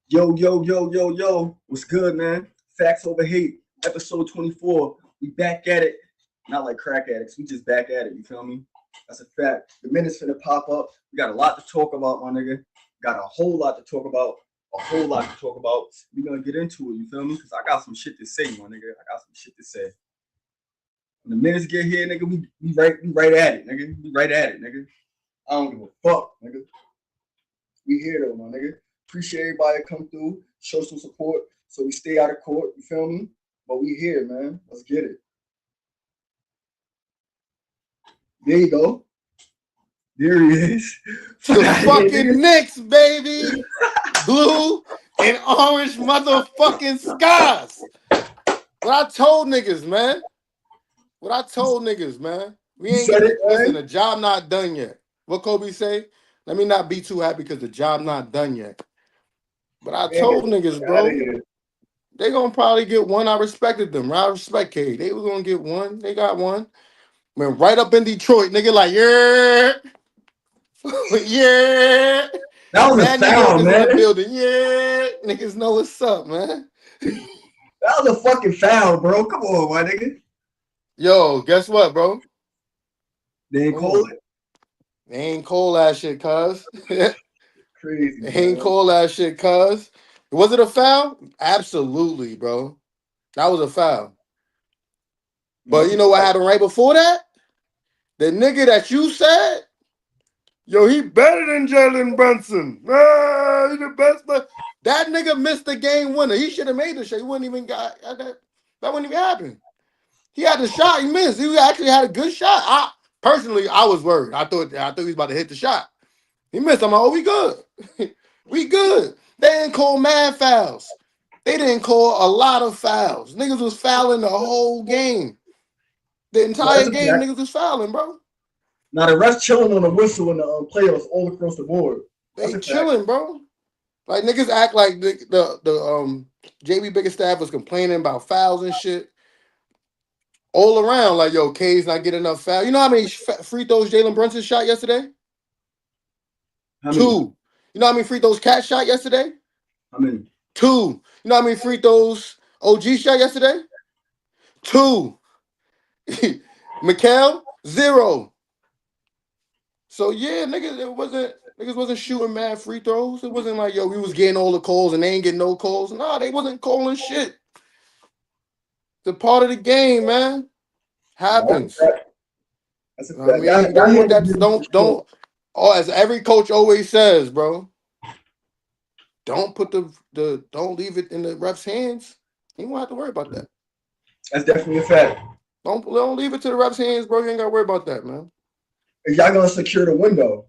Yo, yo, yo, yo, yo. What's good, man? Facts over hate. Episode 24. We back at it. Not like crack addicts. We just back at it. You feel me? That's a fact. The minute's finna pop up. We got a lot to talk about, my nigga. Got a whole lot to talk about. A whole lot to talk about. We gonna get into it. You feel me? Because I got some shit to say, my nigga. I got some shit to say. When the minutes get here, nigga, we right at it, nigga. We right at it, nigga. I don't give a fuck, nigga. We here though, my nigga. Appreciate everybody that come through, show some support, so we stay out of court. You feel me? But we here, man. Let's get it. There you go. There he is. The fucking Knicks, baby. Blue and orange motherfucking skies. What I told niggas, man. We ain't said it, listen, man. the job not done yet. What Kobe say? Let me not be too happy because the job not done yet. But I told niggas, bro, they gonna probably get one. I respected them. I respect K. They was gonna get one. They got one. Went right up in Detroit, nigga, like, yeah. Yeah. That was Mad a New foul, Yorkers in the man. building. Yeah. Niggas know what's up, man. That was a fucking foul, bro. Come on, my nigga. Yo, guess what, bro? They ain't call it. They ain't call that shit, cuz. Crazy, They ain't man. call that shit, cuz. Was it a foul? Absolutely, bro. That was a foul. But you know what happened right before that? The nigga that you said, yo, he better than Jalen Brunson. Ah, he the best. But that nigga missed the game winner. He should have made the shot. He wouldn't even got that. That wouldn't even happen. He had the shot. He missed. He actually had a good shot. I was worried. I thought he was about to hit the shot. He missed. I'm like, oh, we good. We good. They didn't call mad fouls. They didn't call a lot of fouls. Niggas was fouling the whole game. The entire game, niggas was fouling, bro. Now the refs chilling on the whistle in the playoffs all across the board. That's They a fact. chilling, bro. Like niggas act like the JB Bickerstaff was complaining about fouls and shit all around. Like, yo, K's not getting enough foul. You know how many free throws Jalen Brunson shot yesterday? How many? 2. You know how many free throws Cat shot yesterday? How many? 2. You know how many free throws OG shot yesterday? 2. Mikal, 0. So yeah, niggas wasn't shooting mad free throws. It wasn't like, yo, we was getting all the calls and they ain't getting no calls. Nah, they wasn't calling shit. The part of the game, man. Happens. That's a You know what I fact. mean, don't put that. Don't. Oh, as every coach always says, bro. Don't put the. Don't leave it in the ref's hands. You won't have to worry about that. That's definitely a fact. Don't leave it to the ref's hands, bro. You ain't gotta worry about that, man. If y'all gonna secure the window,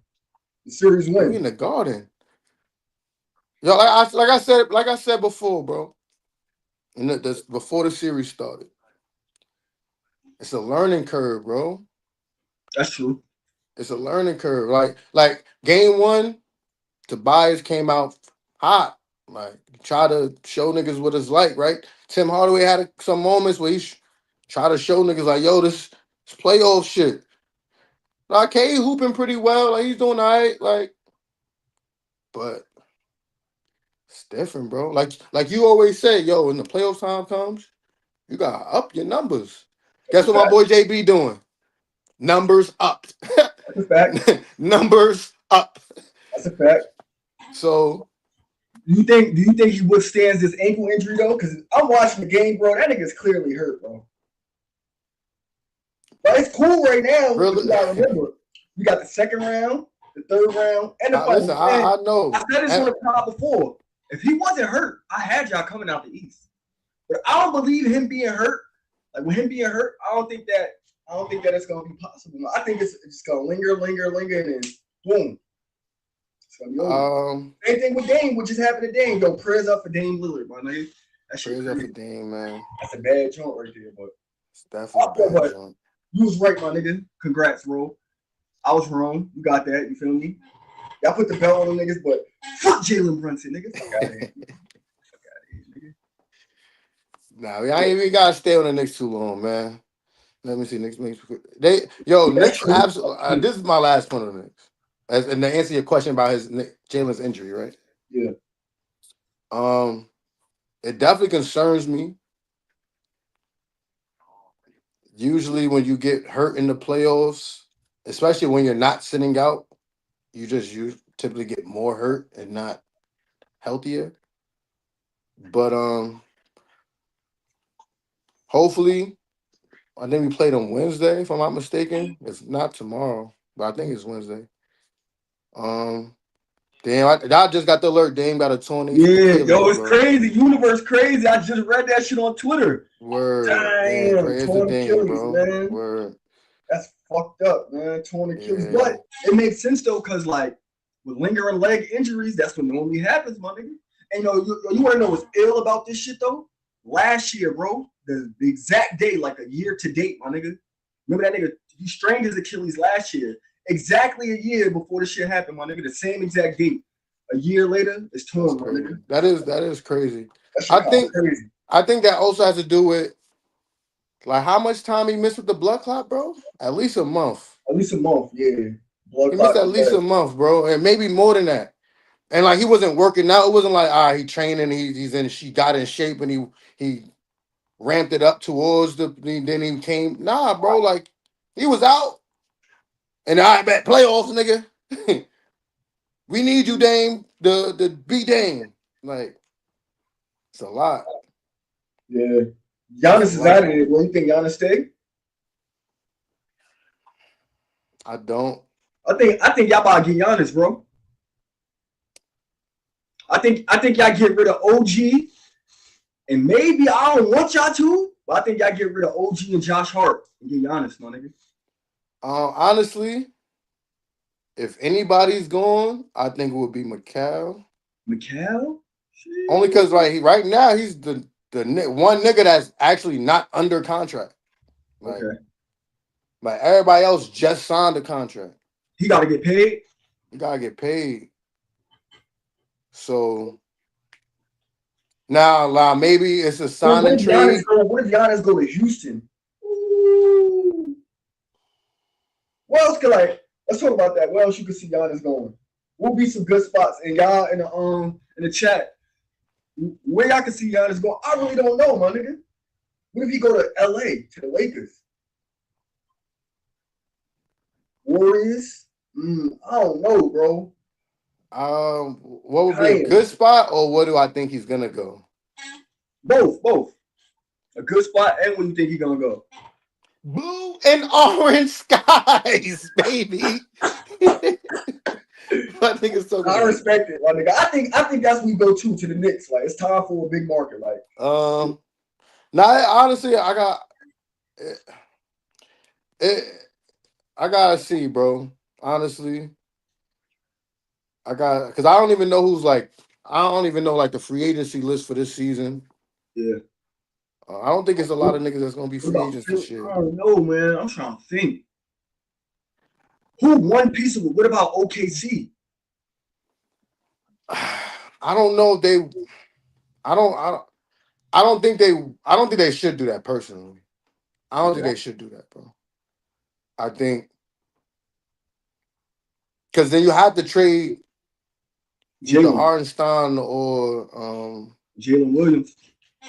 the series We win. in the garden. Yo, like I said before, bro. And this before the series started. It's a learning curve, bro. That's true. It's a learning curve. Like game 1, Tobias came out hot. Like try to show niggas what it's like, right? Tim Hardaway had some moments where he try to show niggas like, yo, this playoff shit. Like K hooping pretty well, like he's doing all right, like, but it's different, bro. Like you always say, yo, when the playoff time comes, you gotta up your numbers. That's Guess a what my fact. boy JB doing? Numbers up. That's a fact. Numbers up. That's a fact. So Do you think he withstands this ankle injury though? Because I'm watching the game, bro. That nigga's clearly hurt, bro. But it's cool right now. But really, you gotta remember, you got the second round, the third round, and the listen, final. I I know. said this on And, the pod before. If he wasn't hurt, I had y'all coming out the East. But I don't believe him being hurt. Like with him being hurt, I don't think that it's gonna be possible. I think it's just gonna linger, and then boom, it's gonna be over. Same thing with Dame, what just happened to Dame. Yo, prayers up for Dame Lillard, my nigga. That shit prayers up for crazy. Dame, man. That's a bad joint right there, but It's definitely a bad but joint. you was right, my nigga. Congrats, bro. I was wrong. You got that. You feel me? Y'all put the belt on them niggas, but fuck Jalen Brunson, nigga. Fuck out of here. Fuck out of here, nigga. Nah, I ain't even gotta stay on the Knicks too long, man. Let me see. Knicks. That's Knicks. true. Absolutely. This is my last point on the Knicks. And to answer your question about Jalen's injury, right? Yeah. Um, it definitely concerns me. Usually, when you get hurt in the playoffs, especially when you're not sitting out, you typically get more hurt and not healthier. But hopefully, I think we played on Wednesday, if I'm not mistaken. It's not tomorrow, but I think it's Wednesday. Um, damn, I just got the alert. Dame got a torn Yeah, yo, Achilles, it's bro. crazy. Universe crazy. I just read that shit on Twitter. Word, damn, Damn, prayers to torn Dame, Achilles, bro. man. Word, That's fucked up, man. Torn Achilles. yeah. But it makes sense though, cause like with lingering leg injuries, that's what normally happens, my nigga. And you want to know what's ill about this shit though? Last year, bro, the exact day, like a year to date, my nigga. Remember that nigga? He strained his Achilles last year, exactly a year before this shit happened, my nigga. The same exact date. A year later, it's That's torn, my crazy. nigga. That is crazy. That shit I kind of think crazy. I think that also has to do with like how much time he missed with the blood clot, bro. At least a month. At least a month, yeah. Blood He missed clot at is least bad. a month, bro, and maybe more than that. And like he wasn't working out. It wasn't like he training. He's in. She got in shape and he ramped it up towards the. Then he came. Nah, bro. Like he was out. And I bet playoffs, nigga. We need you, Dame. The B Dame. Like it's a lot. Yeah. It's a Giannis is out lot. of it. What do you think Giannis stay? I don't. I think y'all about to get Giannis, bro. I think y'all get rid of OG and maybe I don't want y'all to, but I think y'all get rid of OG and Josh Hart and get Giannis, my nigga. Honestly, if anybody's gone, I think it would be McCall. McCall? Only Shit. because right now he's the one nigga that's actually not under contract. Like Okay. like everybody else just signed a contract. He got to get paid. You gotta get paid. So now, like, maybe it's a What, sign what and if Giannis trade. go? What if Giannis go to Houston? Ooh. What else could like? Let's talk about that. Where else you could see Giannis going? What would be some good spots? And y'all in the chat, where y'all can see Giannis going? I really don't know, my nigga. What if he go to LA to the Lakers? Warriors? I don't know, bro. What would be a Damn. good spot, or what do I think he's gonna go? Both. A good spot, and where you think he gonna go? Blue and orange skies, baby. What niggas talking I about? respect it, my nigga. I think that's we go to the Knicks. Like it's time for a big market. Like Um, now honestly, it, it, I gotta see, bro. Honestly, because I don't even know who's like. I don't even know like the free agency list for this season. yeah. I don't think it's a lot What, of niggas that's gonna be what free about agents Philly? this year. I don't know, man. I'm trying to think. Who one piece of it? What about OKC? I don't know if they. I don't. I don't. I don't think they. I don't think they should do that personally. I don't think Okay. they should do that, bro. I think because then you have to trade either Jalen. Hardenstein or Jalen Williams.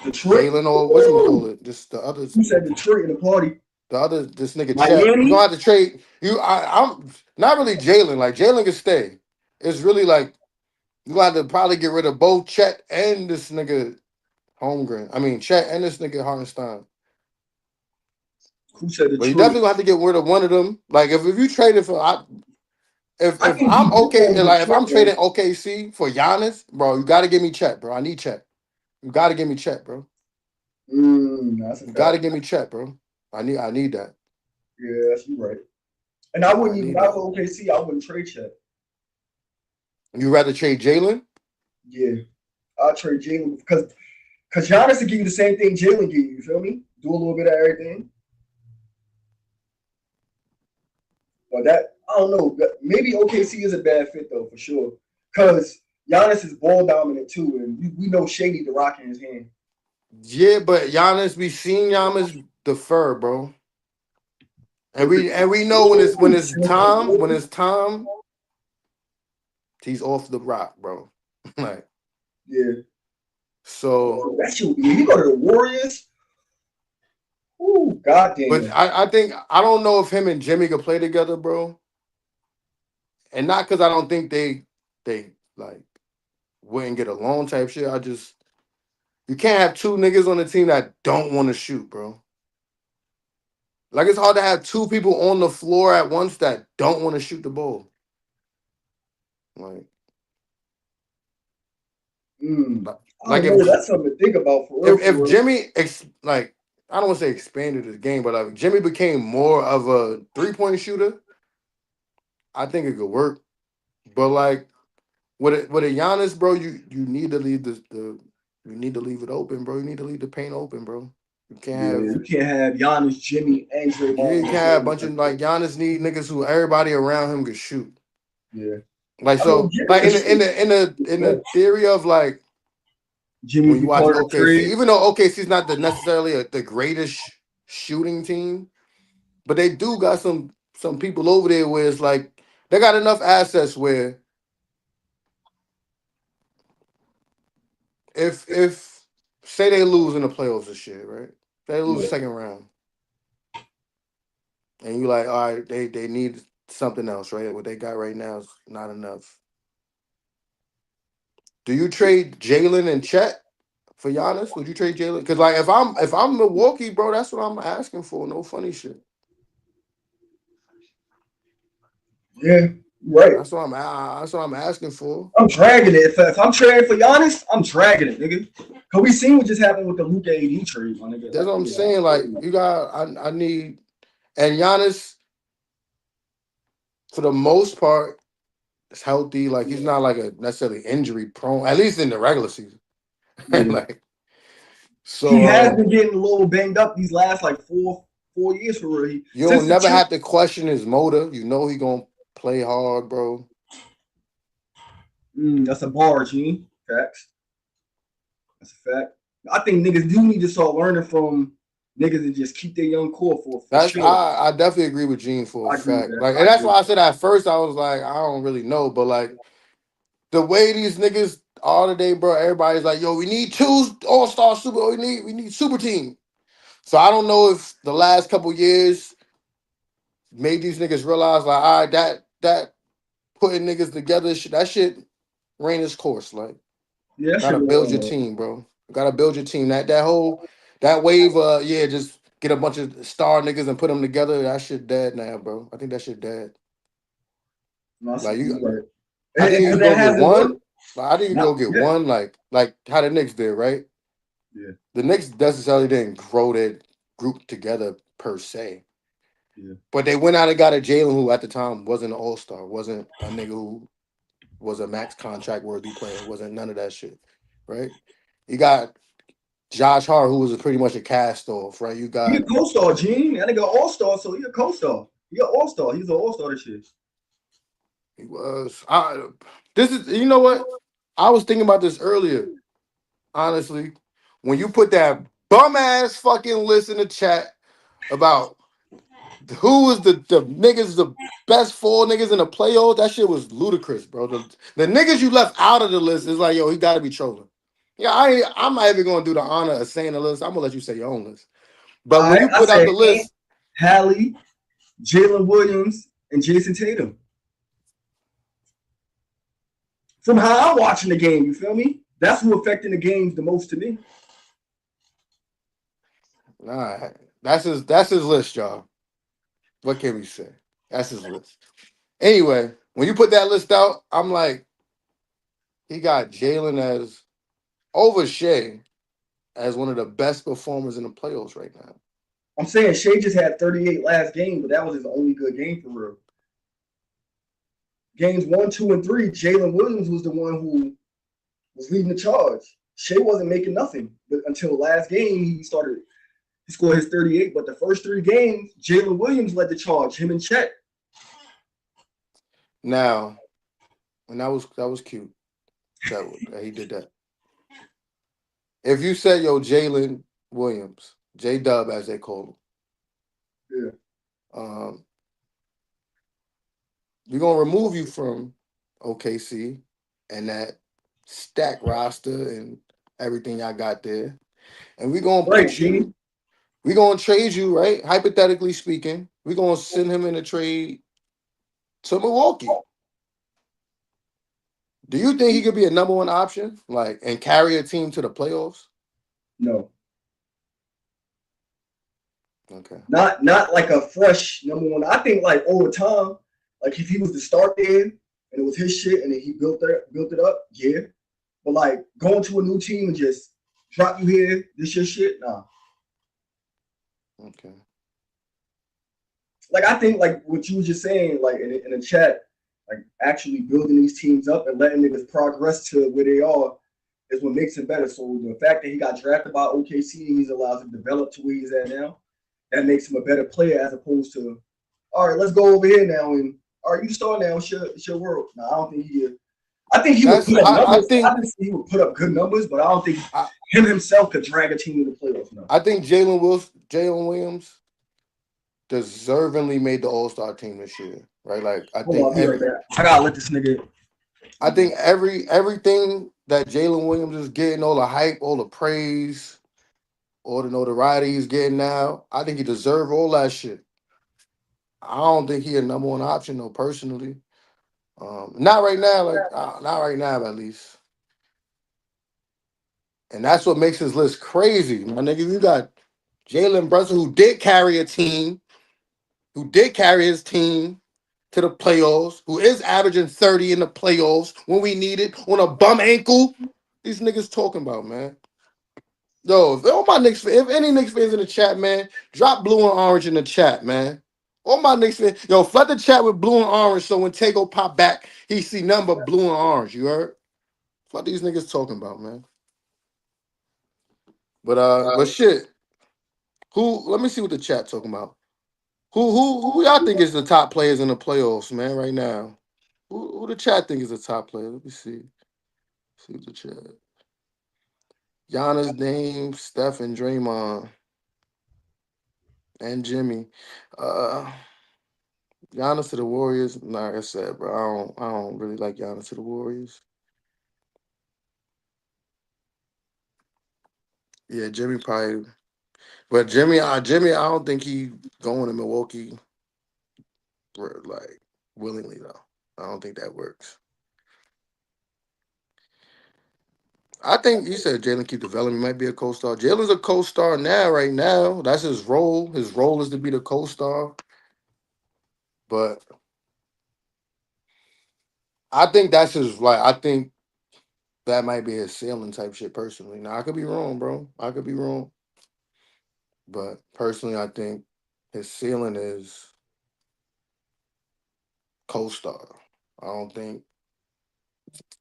Detroit. Jalen or Woo! whatchamacallit. Just Who said Detroit in the party? this nigga Chet. You're gonna Miami? have to trade you. I'm not really Jalen. Like Jalen can stay. It's really like you gonna have to probably get rid of both Chet and this nigga Holmgren. I mean Chet and this nigga Hardenstein. Who said But you Detroit? definitely gonna have to get rid of one of them. Like if you traded for I if think he I'm do okay, go to like if Detroit, I'm though. trading OKC for Giannis, bro, you gotta give me Chet, bro. I need Chet. You gotta give me Chet, bro. That's a You gotta fact. give me Chet, bro. I need that. Yeah, that's you right. And I I wouldn't even, need if I that. was OKC, I wouldn't trade Chet. You rather trade Jalen? Yeah, I'll trade Jalen because Giannis will give you the same thing Jalen give you. You feel me? Do a little bit of everything. But that I don't know. Maybe OKC is a bad fit though for sure. Because Giannis is ball dominant too, and we know Shea need the rock in his hand. Yeah, but Giannis, we seen Giannis defer, bro. And we know when it's time, he's off the rock, bro. Like Yeah. So, That shit. He go to the Warriors. Ooh, but goddamn. I think I don't know if him and Jimmy could play together, bro. And not because I don't think they like wouldn't get along type shit. I just you can't have two niggas on the team that don't want to shoot, bro. Like it's hard to have two people on the floor at once that don't want to shoot the ball. Like, Mm. like, I like don't if know. That's something to think about for real. if For real. Jimmy like I don't want to say expanded his game, but like Jimmy became more of a 3-point shooter, I think it could work. But like with a Giannis, bro, you need to leave the you need to leave it open, bro. You need to leave the paint open, bro. You can't Yeah, have you can't have Giannis, Jimmy, and yeah, Draymond you on can't the have a floor bunch of like like that. Giannis need niggas who everybody around him could shoot. Yeah. Like I mean, so, Jimmy like can shoot. in the theory of like Jimmy when you be watch part of the OKC, trade. even though OKC is not necessarily the greatest shooting team, but they do got some people over there where it's like they got enough assets where if say they lose in the playoffs and shit, right? They lose Yeah. second round, and you like, all right, they need something else, right? What they got right now is not enough. Do you trade Jalen and Chet for Giannis? Would you trade Jalen? Because like if I'm Milwaukee, bro, that's what I'm asking for. No funny shit. Yeah. Right. That's what I'm asking for. I'm dragging it. If I'm trading for Giannis, I'm dragging it, nigga. Cause we seen what just happened with the Luka AD trade, my nigga. That's Like, what I'm yeah, saying. Like you got, I need, and Giannis for the most part is healthy. Like he's not like a necessarily injury prone, at least in the regular season. yeah. Like He so, has been getting a little banged up these last like four years for real. you Since don't the never chip, have to question his motive. You know he gonna play hard, bro. that's a bar, Gene. Facts. That's a fact. I think niggas do need to start learning from niggas and just keep their young core for That's sure. I definitely agree with Gene for a I agree with fact. that. Like, I and that's agree. why I said at first I was like, I don't really know, but like the way these niggas are today, bro, everybody's like, yo, we need two all-star super, we need super team. So I don't know if the last couple years made these niggas realize like, all right, that putting niggas together, that shit ran its course. Like, Yeah, that shit gotta was build your on. team, bro. Gotta build your team. That whole that wave, yeah, just get a bunch of star niggas and put them together. That shit dead now, bro. I think that shit dead. No, Like you, you right. I think you Because can that go get hasn't worked. one. Like, I think you can Not go get yet. one. Like how the Knicks did, right? Yeah, The Knicks necessarily didn't grow that group together per se. yeah. But they went out and got a Jalen who at the time wasn't an all-star, wasn't a nigga who was a max contract worthy player, wasn't none of that shit. Right? You got Josh Hart, who was pretty much a cast off, right? You He a got co-star, Gene. That nigga all star, so he a co-star. He an all-star. He's an all-star this year. he was this is you know what? I was thinking about this earlier, honestly. When you put that bum ass fucking list in the chat about who was the niggas, the best four niggas in the playoffs? That shit was ludicrous, bro. The niggas you left out of the list is like, yo, he got to be trolling. Yeah, I'm not even gonna do the honor of saying the list. I'm gonna let you say your own list. But All when right, you I put out said the Ant, list, Hallie, Jalen Williams, and Jason Tatum. From how I'm watching the game, you feel me? That's who affecting the games the most to me. nah, that's his list, y'all. What can we say? That's his list. Anyway, when you put that list out, I'm like, he got Jalen as over Shea as one of the best performers in the playoffs right now. I'm saying Shea just had 38 last game, but that was his only good game for real. Games one, two, and three, Jalen Williams was the one who was leading the charge. Shea wasn't making nothing, but until last game he started. He scored his 38, but the first three games, Jalen Williams led the charge. Him and Chet. Now, and that was cute that he did that. If you said yo Jalen Williams, J Dub as they call Yeah, him, we're gonna remove you from OKC and that stack roster and everything y'all got there, and we gonna Right, put G. you. We gonna trade you, right? Hypothetically speaking, we gonna send him in a trade to Milwaukee. Do you think he could be a number one option, like, and carry a team to the playoffs? No, Okay. not like a fresh number one. I think like over time, like if he was to start there and it was his shit and then he built it up, yeah. But like going to a new team and just drop you here, this your shit, nah. Okay. Like I think like what you was just saying, like in the chat, like actually building these teams up and letting niggas progress to where they are is what makes him better. So the fact that he got drafted by OKC and he's allowed to develop to where he's at now, that makes him a better player as opposed to, all right, let's go over here now and all right, you start now. It's your world. No, I don't think he. I think he would That's put up I numbers. I think think he would put up good numbers, but I don't think I, him himself could drag a team to the playoffs. No. I think Jalen Williams deservingly made the All Star team this year, right? Like Hold on, I'll be right back. I gotta let this nigga. I think everything that Jalen Williams is getting, all the hype, all the praise, all the notoriety he's getting now, I think he deserves all that shit. I don't think he a number one option though, personally. Not right now, not right now at least. And that's what makes his list crazy, my nigga. You got Jalen Brunson, who did carry a team, who did carry his team to the playoffs, who is averaging 30 in the playoffs when we need it on a bum ankle. These niggas talking about, man. Yo, if all my Knicks, if any Knicks fans in the chat, man, drop blue and orange in the chat, man. All my Knicks fans, yo, flood the chat with blue and orange so when Taegoe pop back, he see nothing but blue and orange. You heard? What these niggas talking about, man? But shit. Who? Let me see what the chat talking about. Who y'all think is the top players in the playoffs, man? Right now, who the chat think is the top player? Let me see. See what the chat. Giannis, Dame, Steph, and Draymond, and Jimmy. Uh, Giannis to the Warriors. Like I said, bro, I don't really like Giannis to the Warriors. Yeah, Jimmy probably, but Jimmy, I don't think he going to Milwaukee like willingly though. I don't think that works. I think you said Jalen keep developing. He might be a co-star. Jalen's a co-star now, right now. That's his role. His role is to be the co-star. But I think that's his like. I think that might be his ceiling type shit. Personally, now I could be wrong, bro. I could be wrong. But personally, I think his ceiling is co-star. I don't think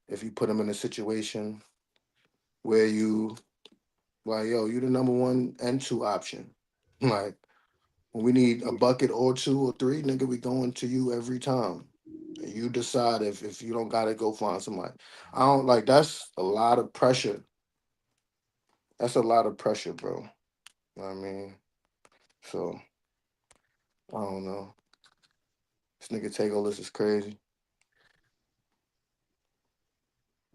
if you put him in a situation where you like, yo, you the number one and two option. Like when we need a bucket or two or three, nigga, we going to you every time. And you decide if you don't gotta go find somebody. I don't like that's a lot of pressure. That's a lot of pressure, bro. You know what I mean? So I don't know. This nigga take all this is crazy.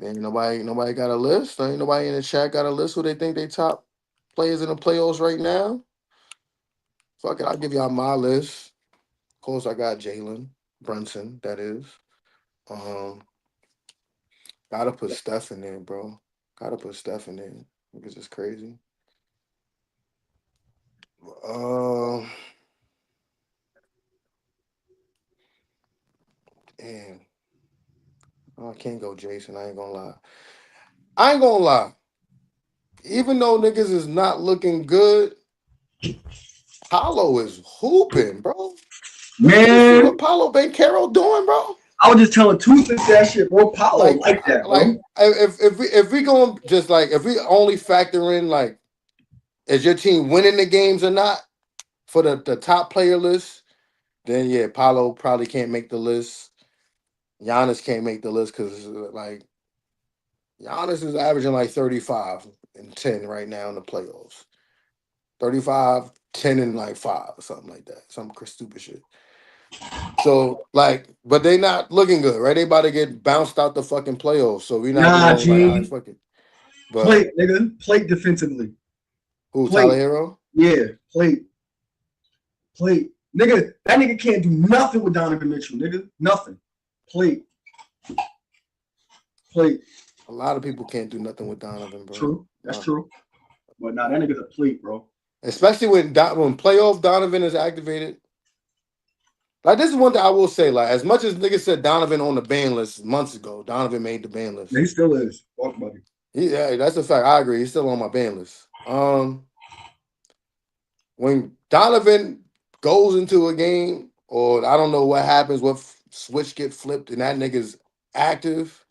Ain't nobody got a list. Ain't nobody in the chat got a list who they think they top players in the playoffs right now. Fuck it, I'll give y'all my list. Of course, I got Jalen Brunson. That is. Um, gotta put Steph in there, bro. Gotta put Steph in there because it's crazy. Um, and I can't go Jason. I ain't gonna lie. I ain't gonna lie. Even though niggas is not looking good, Paulo is hooping, bro. You see Man, what Paulo Banchero doing, bro? I was just telling Toothless that shit, bro. Paulo Like, like that, like bro. if we going just like if we only factor in like is your team winning the games or not for the top player list, then yeah, Paulo probably can't make the list. Giannis can't make the list because like Giannis is averaging like 35 and 10 right now in the playoffs. 35, 10 and like 5 or something like that. Some stupid shit. So like, but they not looking good, right? They about to get bounced out the fucking playoffs. So we're not even Nah, gonna like, all right, G. fuck it. But Plate, nigga. Plate defensively. who, Tyler Plate. Hero? Yeah. Plate. Plate. Nigga, that nigga can't do nothing with Donovan Mitchell, nigga. Nothing. Plate. Plate. A lot of people can't do nothing with Donovan, bro. True. That's true. But nah, that nigga's a plate, bro. Especially when playoff Donovan is activated. Like, this is one thing I will say. Like, as much as niggas said Donovan on the ban list months ago, Donovan made the ban list. Yeah, he still is. Fuck, buddy. Yeah, that's a fact. I agree. He's still on my ban list. When Donovan goes into a game, or I don't know what happens, what switch get flipped, and that nigga's active,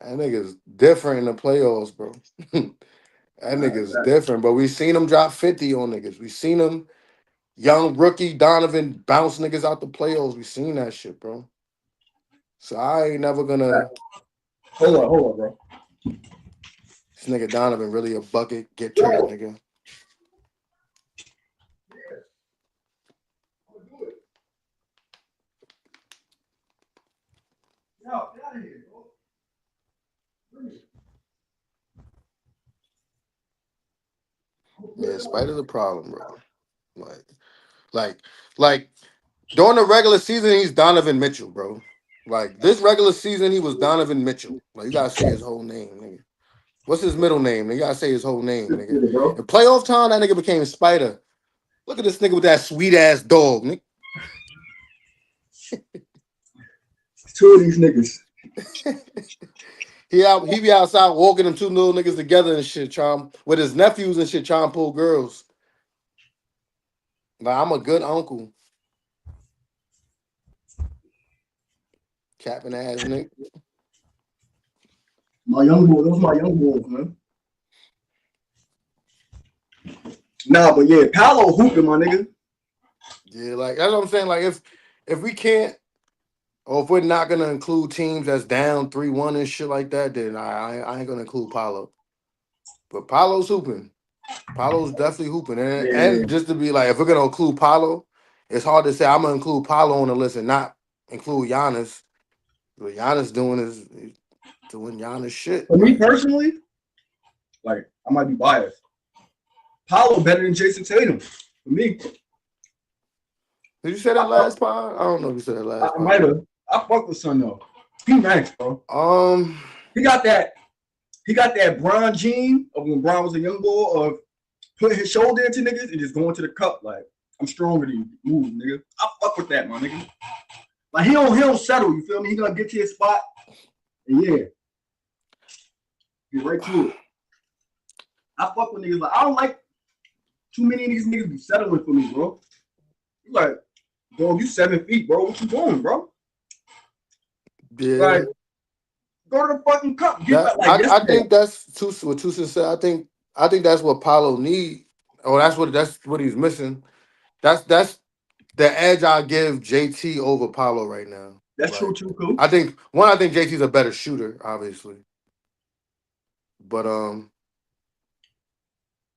that nigga's different in the playoffs, bro. That nigga's different. But we seen him drop 50 on niggas. We seen him, young rookie Donovan, bounce niggas out the playoffs. We seen that shit, bro. So I ain't never gonna. Hold on, bro. This nigga Donovan really a bucket get turned, nigga. No, get out of here, bro. Yeah, Spider's a problem, bro. Like during the regular season, he's Donovan Mitchell, bro. Like this regular season, he was Donovan Mitchell. Like you gotta say his whole name, nigga. What's his middle name? You gotta say his whole name, nigga. In playoff time, that nigga became Spider. Look at this nigga with that sweet ass dog, nigga. Two of these niggas. He be outside walking them two little niggas together and shit, trying with his nephews and shit, trying to pull girls. Like I'm a good uncle. Capping ass nigga. My young boy, those my young boys, man. Nah, but yeah, Paolo hooping, my nigga. Yeah, like that's what I'm saying. Like if we can't, or if we're not gonna include teams that's down 3-1 and shit like that, then I ain't gonna include Paolo. But Paolo's hooping. Paolo's definitely hooping. And just to be like, if we're gonna include Paolo, it's hard to say I'm gonna include Paolo on the list and not include Giannis. What Giannis doing Giannis shit. For me personally, like I might be biased. Paolo better than Jason Tatum. For me. Did you say that last pod? I don't know if you said that last pod. I might have. I fuck with Son though. He nice, bro. He got that Bron gene of when Bron was a young boy of putting his shoulder into niggas and just going to the cup like I'm stronger than you. Move, nigga. I fuck with that, my nigga. Like he don't settle, you feel me? He gonna get to his spot and yeah. Get right to it. I fuck with niggas like I don't like too many of these niggas be settling for me, bro. You like, dog, you 7 feet, bro. What you doing, bro? Yeah. Like, go to the fucking cup. I think that's what Tusa said. I think that's what Paolo need. Oh, that's what he's missing. That's the edge I give JT over Paolo right now. That's true too, cool. I think JT's a better shooter, obviously. But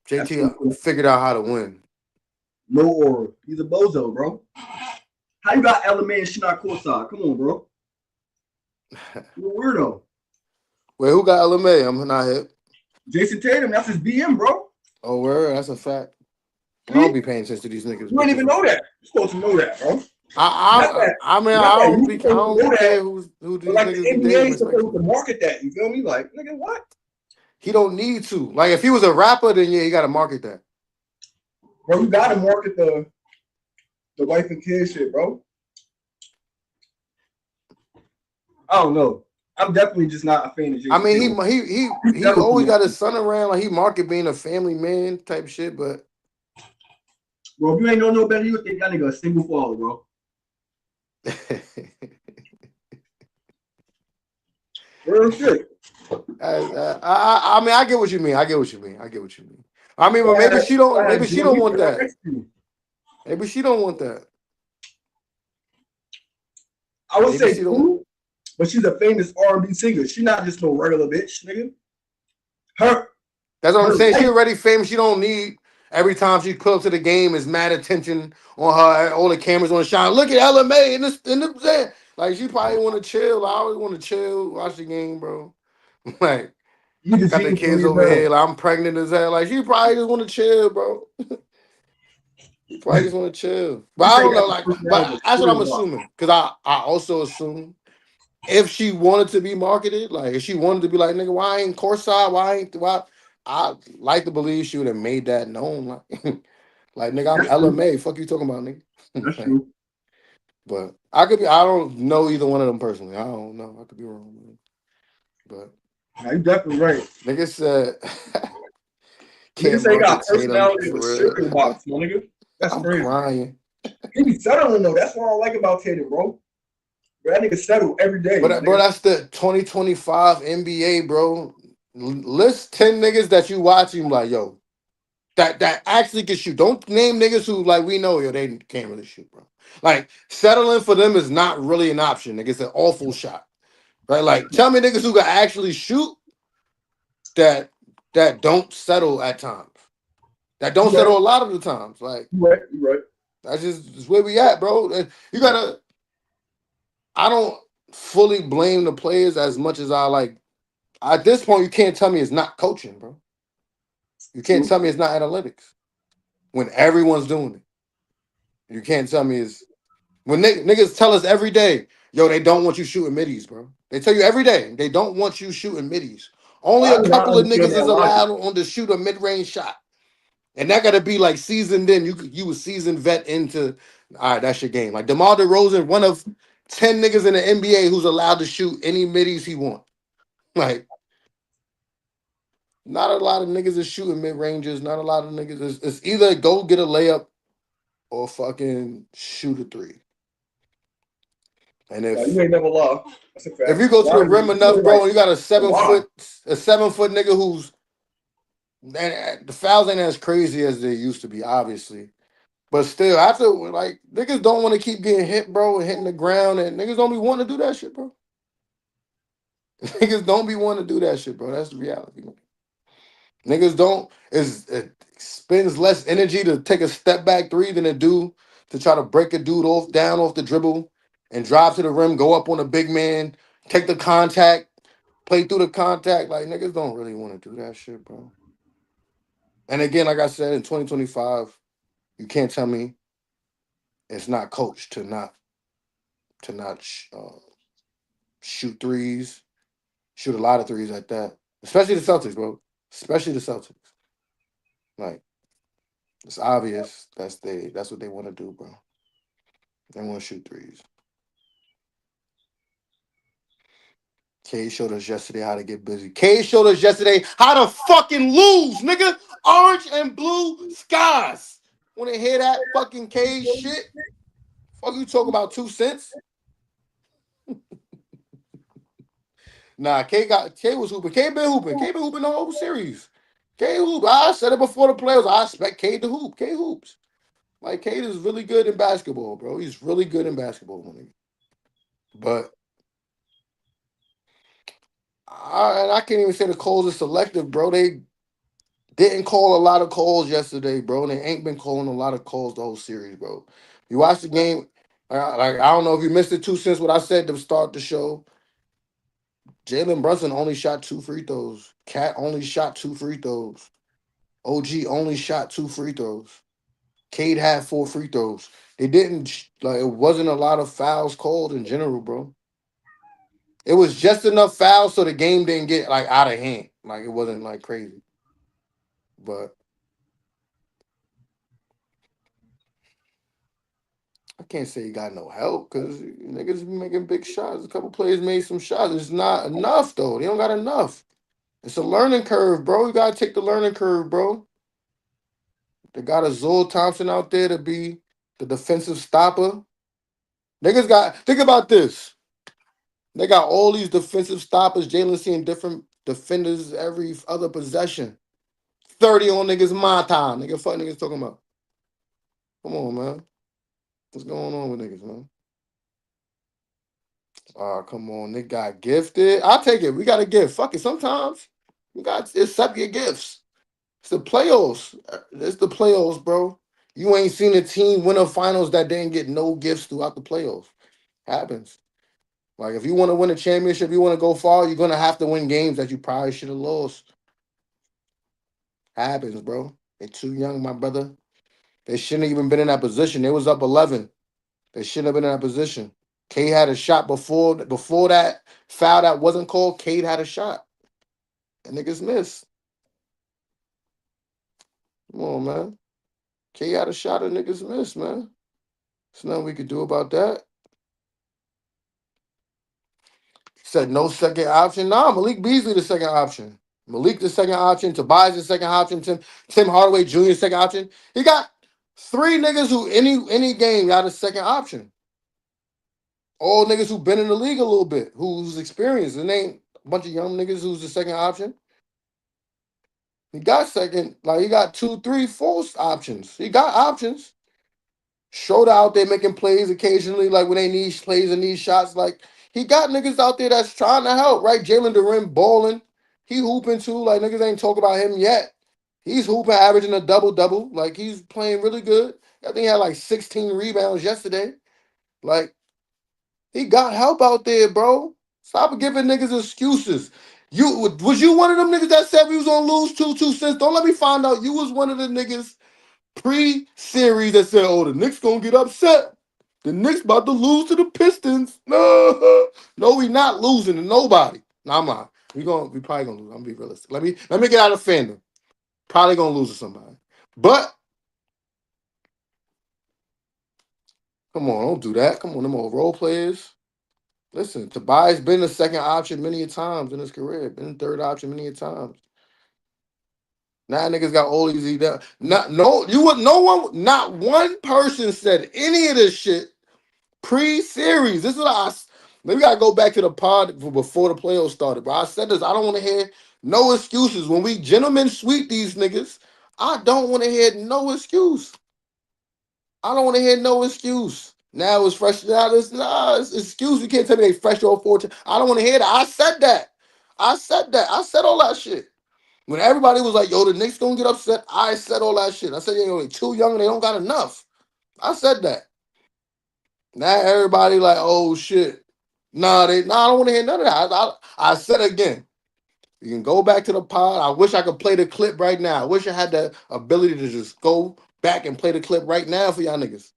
JT figured out how to win. No aura. He's a bozo, bro. How you got LMA and shit not courtside? Come on, bro. You're a weirdo. Wait, who got LMA? I'm not hip. Jason Tatum, that's his BM, bro. Oh, where? That's a fact. I don't be paying attention to these niggas. You don't even know that. You're supposed to know that, bro. I don't care who these like niggas the NBA is supposed to market that. You feel me? Like, nigga, what? He don't need to. Like, if he was a rapper, then yeah, he got to market that. Bro, you got to market the wife and kid shit, bro. I don't know. I'm definitely just not a fan of Jason. I mean, he always got his son around. Like, he market being a family man type shit, but. Bro, if you ain't know no better, you would think that nigga a single father, bro. Real shit. I mean, I get what you mean. I mean, but maybe she don't. Maybe she don't want that. Maybe she don't want that. I would say cool, but she's a famous R&B singer. She's not just no regular bitch, nigga. That's what I'm saying. She already famous. She don't need every time she comes to the game is mad attention on her. All the cameras on shine. Look at LMA in the like she probably want to chill. I always want to chill, watch the game, bro. Like Niggas Got the cheating for kids me over now. here. Like, I'm pregnant as hell. Like, she probably just want to chill, bro. You probably just want to chill. But You I say don't got know. the Like, personality but of that's what I'm story block. assuming. Because I also assume if she wanted to be marketed, like if she wanted to be like, nigga, why ain't courtside? Why? I like to believe she would have made that known. Like, like nigga, I'm That's true. LMA. Fuck you talking about, nigga. That's Like, true. but I could be. I don't know either one of them personally. I don't know. I could be wrong. Man. But Nah, you definitely right. nigga said Niggas can't say he market got Tatum personality of a for cereal real. box, my nigga. That's I'm crazy. crying. He be settling though. That's what I like about Tatum, bro. Bro, that nigga settle every day, my But bro, nigga. that's the 2025 NBA, bro. List 10 niggas that you watch. You like, yo, that actually can shoot. Don't name niggas who like we know, yo, they can't really shoot, bro. Like settling for them is not really an option. Nigga, it's an awful shot, right? Like tell me niggas who can actually shoot that that don't settle at times. That don't You right. settle a lot of the times. Like You right. You right. that's just where we at, bro. And you gotta. I don't fully blame the players as much as I like. At this point, you can't tell me it's not coaching, bro. You can't True. tell me it's not analytics when everyone's doing it. You can't tell me it's when niggas tell us every day, yo, they don't want you shooting middies, bro. They tell you every day they don't want you shooting middies. Only I a do not couple of understand niggas that is logic. allowed on to shoot a mid-range shot. And that gotta be like seasoned in. You a seasoned vet into all right, that's your game. Like DeMar DeRozan, one of 10 niggas in the NBA who's allowed to shoot any middies he want. Like, not a lot of niggas is shooting mid ranges. Not a lot of niggas it's either go get a layup or fucking shoot a three. And Nah, you if ain't never lie. That's a if fact. you go A to lot the of niggas rim enough, feel bro, like, and you got a but why? 7 foot nigga who's and the fouls ain't as crazy as they used to be, obviously. But still, after like niggas don't want to keep getting hit, bro, and hitting the ground, and niggas don't be wanting to do that shit, bro. Niggas don't be wanting to do that shit, bro. That's the reality, man. Niggas don't is it spends less energy to take a step back three than it do to try to break a dude off down off the dribble and drive to the rim, go up on a big man, take the contact, play through the contact. Like niggas don't really want to do that shit, bro. And again, like I said, in 2025, you can't tell me it's not coached to not shoot threes, shoot a lot of threes like that. Especially the Celtics, bro. Especially the Celtics. Like it's obvious that's what they want to do, bro. They want to shoot threes. K showed us yesterday how to get busy. K showed us yesterday how to fucking lose, nigga. Orange and blue skies. Want to hear that fucking K shit? Fuck you talk about 2 cents? Nah, K was hooping. K been hooping. K been hooping the whole series. K hoop. I said it before the playoffs. I expect K to hoop. K hoops. Like K is really good in basketball, bro. He's really good in basketball, my nigga. But I can't even say the calls are selective, bro. They didn't call a lot of calls yesterday, bro. They ain't been calling a lot of calls the whole series, bro. You watch the game, like I don't know if you missed it 2 cents. What I said to start the show, Jalen Brunson only shot 2 free throws. Cat only shot 2 free throws. OG only shot 2 free throws. Cade had 4 free throws. They didn't like it wasn't a lot of fouls called in general, bro. It was just enough fouls so the game didn't get like out of hand. Like it wasn't like crazy. But I can't say he got no help because niggas be making big shots. A couple players made some shots. It's not enough though. They don't got enough. It's a learning curve, bro. You gotta take the learning curve, bro. They got a Zoe Thompson out there to be the defensive stopper. Niggas got think about this. They got all these defensive stoppers. Jalen seeing different defenders every other possession. 30 on niggas my time. Nigga, fuck niggas talking about. Come on, man. What's going on with niggas, man? Come on. They got gifted. I'll take it. We got a gift. Fuck it. Sometimes you got to accept your gifts. It's the playoffs. It's the playoffs, bro. You ain't seen a team win a finals that didn't get no gifts throughout the playoffs. Happens. Like if you want to win a championship, you want to go far, you're gonna have to win games that you probably should have lost. Happens, bro. They're too young, my brother. They shouldn't have even been in that position. They was up 11. They shouldn't have been in that position. Cade had a shot before that foul that wasn't called. Cade had a shot. And niggas missed. Come on, man. Cade had a shot and niggas missed, man. There's nothing we could do about that. Said no second option. Nah, Malik Beasley the second option. Malik the second option. Tobias the second option. Tim Hardaway Jr. second option. He got three niggas who any game got a second option. All niggas who been in the league a little bit, who's experienced. It ain't a bunch of young niggas who's the second option. He got second, like he got 2, 3, 4 options. He got options. Schroeder out there making plays occasionally, like when they need plays and need shots. Like he got niggas out there that's trying to help, right? Jalen Duren balling. He hooping too. Like niggas ain't talk about him yet. He's hooping, averaging a double-double. Like he's playing really good. I think he had like 16 rebounds yesterday. Like he got help out there, bro. Stop giving niggas excuses. Was you one of them niggas that said we was gonna lose 2 cents? Don't let me find out you was one of the niggas pre-series that said, "Oh, the Knicks gonna get upset. The Knicks about to lose to the Pistons." No, we not losing to nobody. No, I'm not. We probably gonna lose. I'm gonna be realistic. Let me get out of fandom. Probably gonna lose to somebody. But come on, don't do that. Come on, them old role players. Listen, Tobias been the second option many a times in his career. Been the third option many a times. Now niggas got all these. Not one person said any of this shit pre-series. This is what maybe I gotta go back to the pod before the playoffs started. But I said this. I don't want to hear no excuses. When we gentlemen sweep these niggas, I don't want to hear no excuse. I don't want to hear no excuse. Now it's fresh. Now it's excuse. You can't tell me they fresh or 14. I don't want to hear that. I said that. I said all that shit. When everybody was like, yo, the Knicks gonna get upset, I said all that shit. I said, they're only too young and they don't got enough. I said that. Now everybody like, oh shit. I don't want to hear none of that. I said again. You can go back to the pod. I wish I could play the clip right now. I wish I had the ability to just go back and play the clip right now for y'all niggas.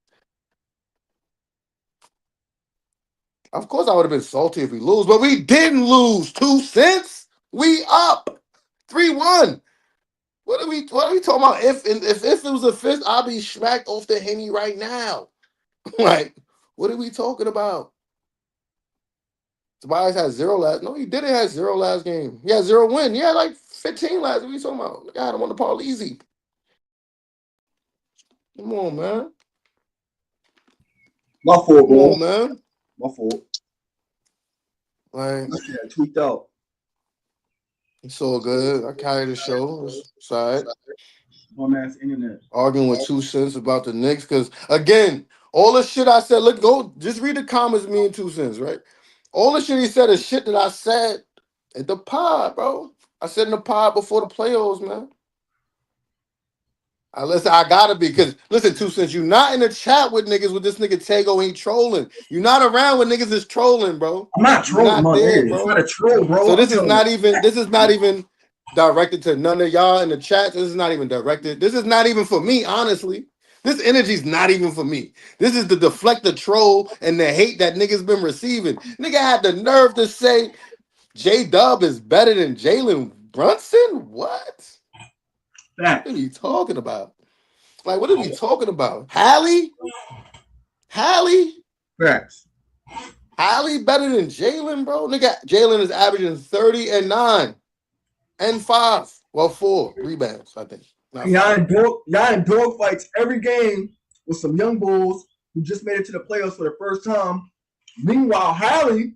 Of course, I would have been salty if we lose, but we didn't lose 2 cents. We up 3-1. What are we talking about? If it was a fifth, I'd be smacked off the Henny right now. Like, what are we talking about? Tobias had 0 last. No, he didn't have 0 last game. He had 0 win. He had like 15 last. What are you talking about? I had him on the ball easy. Come on, man. My fault, Come bro. on, man. My fault. Like, I tweaked out. it's all good. I carry the show. It's all right. Bum ass internet. Arguing with 2 cents about the Knicks. Because, again, all the shit I said, look, go just read the comments, me and 2 cents, right? All the shit he said is shit that I said at the pod, bro. I said in the pod before the playoffs, man. I gotta be, because listen, 2 cents, you not in the chat with niggas with this nigga Taegoe ain't trolling. You not around when niggas is trolling, bro. I'm not trolling, not there, bro. It's not a troll, bro. So this is not even directed to none of y'all in the chat. This is not even directed. This is not even for me, honestly. This energy's not even for me. This is to deflect the troll and the hate that niggas been receiving. Nigga had the nerve to say J-Dub is better than Jalen Brunson? What? What are you talking about? Like, what are we talking about? Hallie? Facts. Hallie better than Jalen, bro? Nigga, Jalen is averaging 30 and 9 and 5. Well, 4 rebounds, I think. Y'all in dog fights every game with some young bulls who just made it to the playoffs for the first time. Meanwhile, Hallie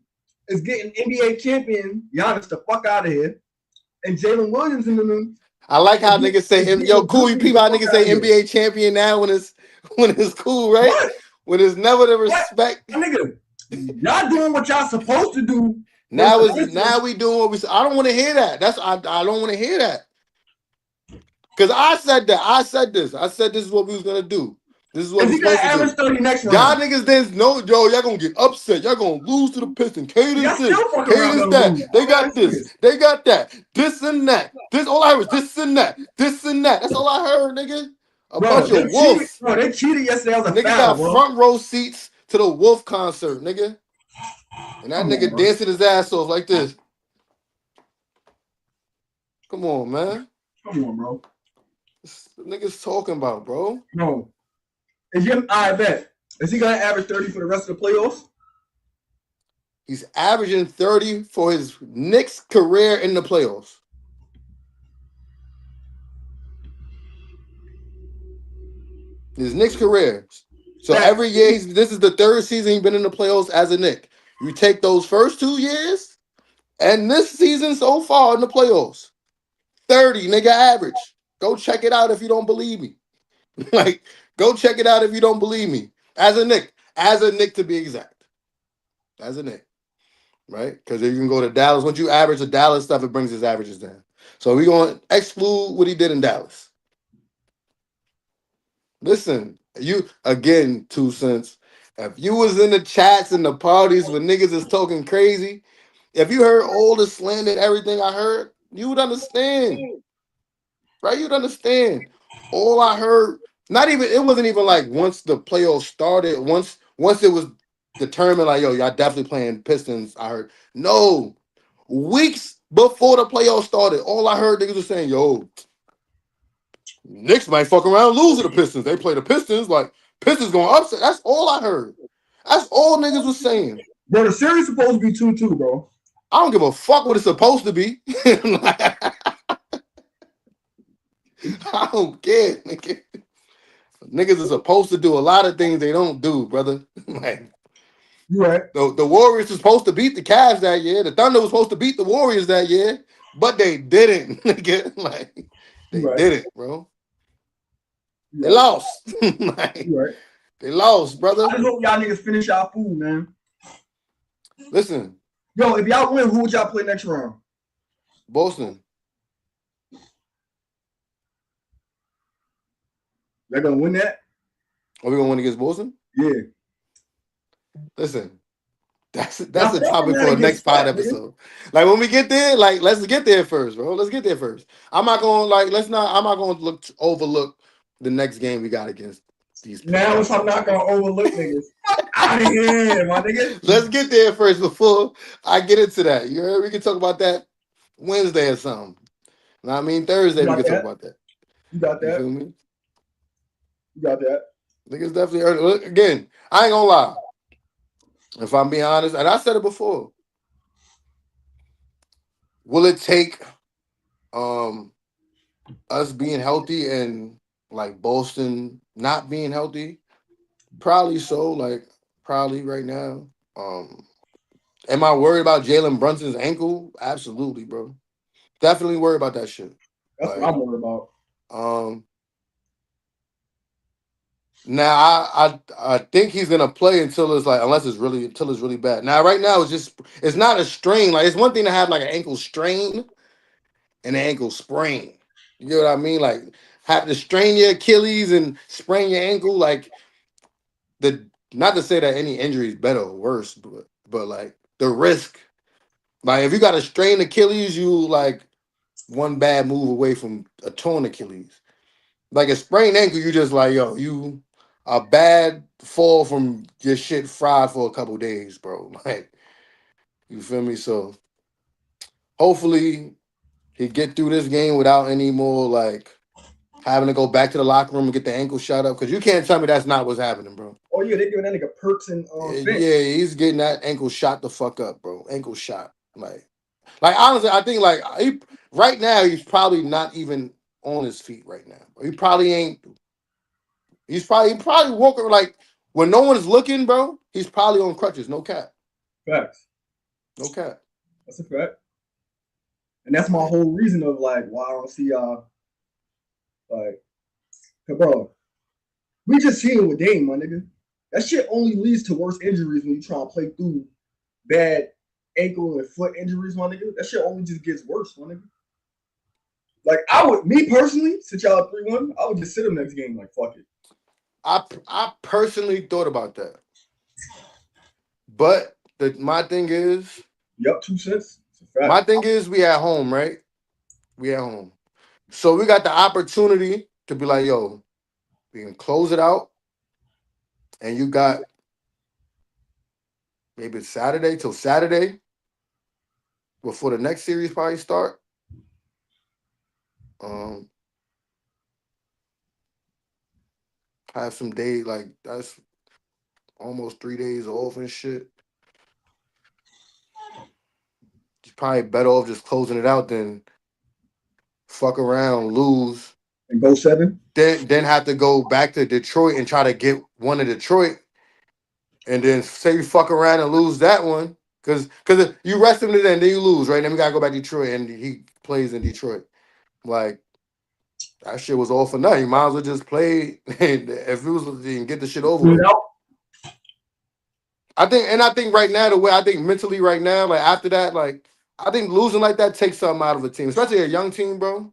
is getting NBA champion Giannis the fuck out of here. And Jalen Williams in the room. I like how niggas say, yo, cool, you people how niggas say NBA champion now when it's cool, right? What? When it's never the respect. Nigga, y'all doing what y'all supposed to do. Now we doing what we. I don't want to hear that. I don't want to hear that. Because I said that. I said this. I said this is what we was gonna do. This is what Is we're he gonna supposed to average do. 30 next Y'all round? niggas then no, yo, y'all gonna get upset. Y'all gonna lose to the Pistons. Kate Y'all is this. still fucking Kate around is gonna that. lose. They I'm got this. serious. They got that. This and that. This all I heard was this and that. This and that. That's all I heard, nigga. A bunch Bro, of wolves. they cheated yesterday. That was a Nigga foul, got bro. front row seats to the Wolf concert, nigga. And that Come on, nigga bro. dancing his ass off like this. Come on, man. Come on, bro. This nigga's talking about, bro. No. I bet. Is he gonna average 30 for the rest of the playoffs? He's averaging 30 for his Knicks career in the playoffs. His Knicks career. So every year, this is the third season he's been in the playoffs as a Knick. You take those first 2 years and this season so far in the playoffs, 30 nigga average. Go check it out if you don't believe me. Like, go check it out if you don't believe me. As a Knick to be exact. As a Knick, right? Because if you can go to Dallas, once you average the Dallas stuff, it brings his averages down. So we're going to exclude what he did in Dallas. Listen, you again, 2 cents. If you was in the chats and the parties when niggas is talking crazy, if you heard all the slam and everything I heard, you would understand. Right? You'd understand. All I heard, it wasn't even like once the playoffs started, once it was determined, like, yo, y'all definitely playing Pistons, I heard. No. Weeks before the playoffs started, all I heard niggas was saying, yo, Knicks might fuck around and lose to the Pistons. They play the Pistons, like, Pistons going upset. That's all I heard. That's all niggas was saying. Bro, the series supposed to be 2-2, bro. I don't give a fuck what it's supposed to be. I don't care, nigga. Niggas are supposed to do a lot of things they don't do, brother. Like, You right. the Warriors were supposed to beat the Cavs that year. The Thunder was supposed to beat the Warriors that year, but they didn't. Nigga. Like, they didn't, bro. They lost. Like, You right. they lost, brother. I just hope y'all niggas finish y'all food, man. Listen. Yo, if y'all win, who would y'all play next round? Boston. Y'all gonna win that? Are we gonna win against Boston? Yeah. Listen. That's the topic for a next pod episode. Like when we get there, like let's get there first, bro. Let's get there first. I'm not gonna overlook the next game we got against these people. Now I'm not gonna overlook niggas. Out of here, my nigga. Let's get there first before I get into that. You heard? We can talk about that Wednesday or something. I mean Thursday we can talk about that. You got that? You feel me? You got that? Niggas definitely early. Look, again, I ain't gonna lie. If I'm being honest, and I said it before, will it take us being healthy and like Boston not being healthy? Probably so, like probably right now. Am I worried about Jalen Brunson's ankle? Absolutely, bro. Definitely worried about that shit. That's what I'm worried about. Now I think he's gonna play until it's really bad. Now right now it's not a strain. Like it's one thing to have like an ankle strain and an ankle sprain. You know what I mean? Like have to strain your Achilles and sprain your ankle. Like not to say that any injury is better or worse, but like the risk. Like if you got a strained Achilles, you like one bad move away from a torn Achilles. Like a sprained ankle, you just like, yo, you a bad fall from your shit fried for a couple days, bro. Like, you feel me? So hopefully he get through this game without any more like having to go back to the locker room and get the ankle shot up. Because you can't tell me that's not what's happening, bro. Oh yeah, they giving that nigga perks and yeah, he's getting that ankle shot the fuck up, bro. Ankle shot. Like honestly, I think like right now he's probably not even on his feet right now. He probably ain't. He probably walking like when no one's looking, bro. He's probably on crutches. No cap. Facts. No cap. That's a fact. And that's my whole reason of like why I don't see y'all like, bro. We just seen it with Dame, my nigga. That shit only leads to worse injuries when you try to play through bad ankle and foot injuries, my nigga. That shit only just gets worse, my nigga. Like me personally, since y'all 3-1, I would just sit him next game. Like fuck it. I personally thought about that, but my thing is, Yup, 2 cents. It's a fact. we at home, right? We at home, so we got the opportunity to be like, yo, we can close it out, and you got maybe Saturday till Saturday before the next series probably start. Um, have some day like that's almost 3 days off and shit. It's probably better off just closing it out than fuck around, lose, And go 7. then have to go back to Detroit and try to get one in Detroit, and then say you fuck around and lose that one. Cause you rest him then you lose, right? Then we gotta go back to Detroit and he plays in Detroit. Like that shit was all for nothing. You might as well just play if it was and get the shit over with. Out. I think right now the way I think mentally right now, like after that, like I think losing like that takes something out of a team, especially a young team, bro.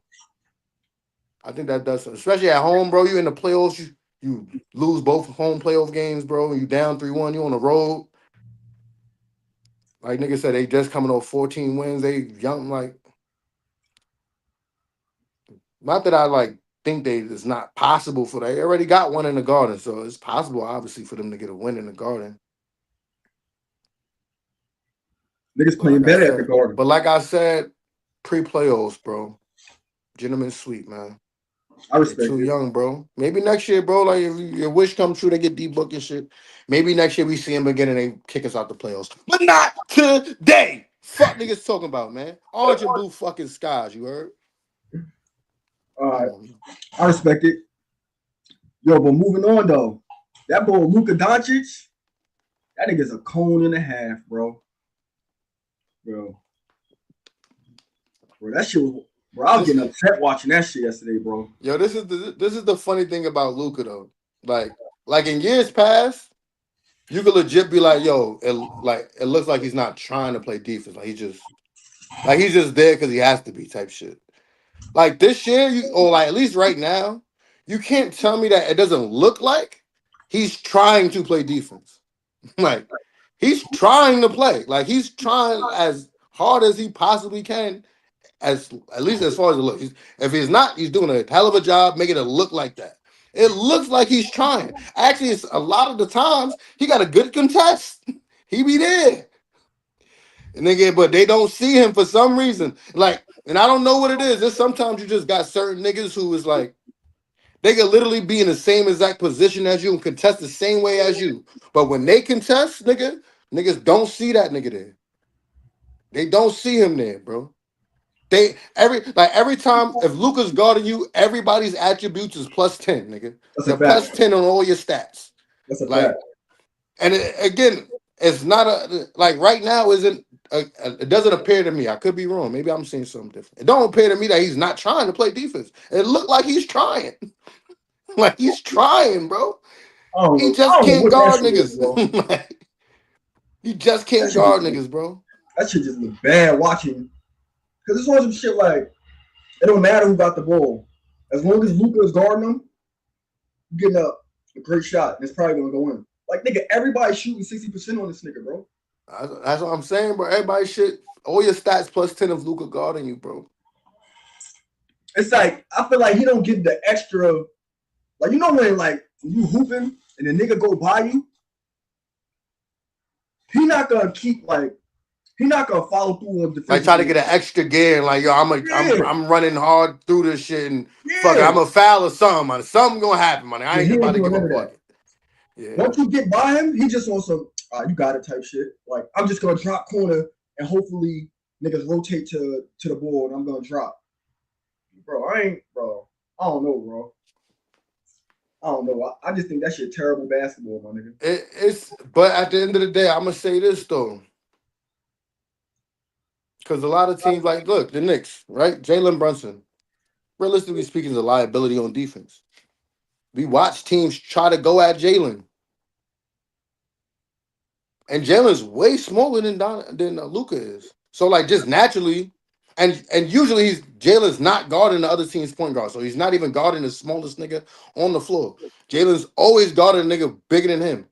I think that does something. Especially at home, bro. You in the playoffs, you lose both home playoff games, bro. You down 3-1, you on the road. Like nigga said, they just coming off 14 wins. They young, like not that I like think it's not possible for they already got one in the Garden, so it's possible obviously for them to get a win in the Garden. Niggas But playing like I better at the said, Garden. pre-playoffs, bro. Gentlemen's sweep, man. I They respect too it. young, bro. Maybe next year, bro. Like if your wish come true, they get D-book and shit. Maybe next year we see them again and they kick us out the playoffs. But not today. Fuck niggas talking about, man. Orange and blue fucking skies. You heard? Come Alright. on. I respect it. Yo, but moving on though. That boy Luka Doncic, that nigga's a cone and a half, bro. Bro. Bro, that shit was bro, I was This getting upset watching that shit yesterday, bro. yo, this is the funny thing about Luka though. Like in years past, you could legit be like, yo, it looks like he's not trying to play defense. Like he's just there because he has to be type shit. Like this year, or like at least right now, you can't tell me that it doesn't look like he's trying to play defense. Like he's trying to play. Like he's trying as hard as he possibly can. As at least as far as it looks. If he's not, he's doing a hell of a job making it look like that. It looks like he's trying. Actually, it's a lot of the times he got a good contest. He be there. And nigga, but they don't see him for some reason. Like, and I don't know what it is. There's sometimes you just got certain niggas who is like, they could literally be in the same exact position as you and contest the same way as you. But when they contest, niggas don't see that nigga there. They don't see him there, bro. They every time if Luka's guarding you, everybody's attributes is +10, nigga. That's a You're fact. +10 on all your stats. That's a fact. Like, and again, it's not a like right now isn't it doesn't appear to me. I could be wrong. Maybe I'm seeing something different. It don't appear to me that he's not trying to play defense. It looked like he's trying. Like he's trying, bro. He I just don't know can't what that guard shit is, bro. niggas. Like, he just That can't shit just guard look, niggas, bro. that shit just look bad watching. Cause it's on some shit like it don't matter who got the ball. As long as Luka is guarding them, you getting a great shot. And it's probably gonna go in. Like nigga, everybody shooting 60% on this nigga, bro. That's what I'm saying, bro. Everybody shit. All your stats +10 of Luka guarding you, bro. It's like I feel like he don't get the extra. Like you know when like you hooping and the nigga go by you, he not gonna keep like he not gonna follow through on Like try to defensively. get an extra gear and like, yo, Yeah, I'm running hard through this shit and fuck it, yeah, I'm a foul or something, man. Something gonna happen, man. I yeah. ain't He just ain't about to doing give a none of that. bucket. Yeah. Once you get by him, he just wants some. You got it type shit. Like I'm just gonna drop corner and hopefully niggas rotate to the ball and I'm gonna drop. Bro, I don't know, bro. I don't know. I just think that shit terrible basketball, my nigga. But at the end of the day, I'm gonna say this though. Because a lot of teams like look, the Knicks, right? Jalen Brunson, realistically speaking, is a liability on defense. We watch teams try to go at Jalen. And Jalen's way smaller than Luca is. So like just naturally, And usually Jalen's not guarding the other team's point guard, so he's not even guarding the smallest nigga on the floor. Jalen's always guarding a nigga bigger than him.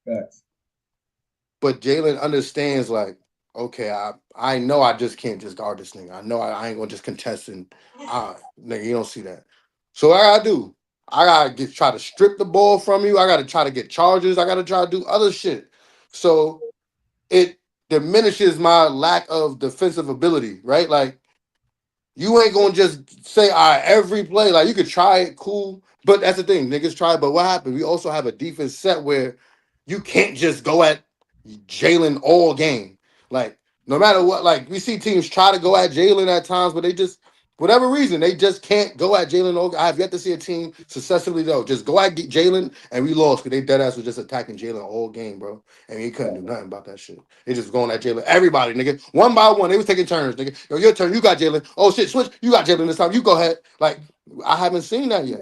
Facts. But Jalen understands, like, okay, I know I just can't just guard this nigga. I know I ain't gonna just contest and nigga, you don't see that. So what I gotta do, I gotta try to strip the ball from you. I gotta try to get charges. I gotta try to do other shit. So it diminishes my lack of defensive ability, right? Like you ain't gonna just say, all right, every play, like you could try it, cool. But that's the thing, niggas try. But what happened? We also have a defense set where you can't just go at Jalen all game. Like, no matter what, like we see teams try to go at Jalen at times, but they just, whatever reason, they just can't go at Jalen all. I have yet to see a team successfully though. Just go at Jalen and we lost because they dead ass was just attacking Jalen all game, bro. And he couldn't do nothing about that shit. They just going at Jalen. Everybody, nigga. One by one. They was taking turns, nigga. Yo, your turn. You got Jalen. Oh shit, switch. You got Jalen this time. You go ahead. Like, I haven't seen that yet.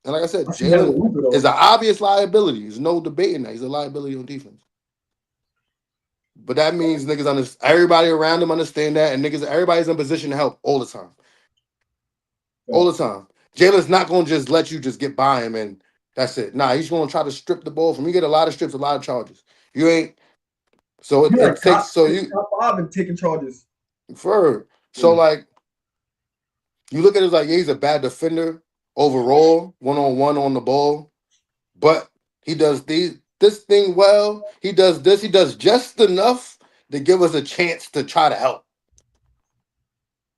And like I said, I see that with Jalen Luka is though. an obvious liability. There's no debating that. He's a liability on defense. But that means niggas everybody around him understand that, and niggas, everybody's in position to help all the time. All the Facts. time. Jalen's not gonna just let you just get by him and that's it. Nah, he's gonna try to strip the ball from you. Get a lot of strips, a lot of charges. You ain't so You it like takes top so six, you top five and taking charges. for so Mm. like you look at it like yeah, he's a bad defender overall, one-on-one on the ball, but he does this thing well. He does this, he does just enough to give us a chance to try to help.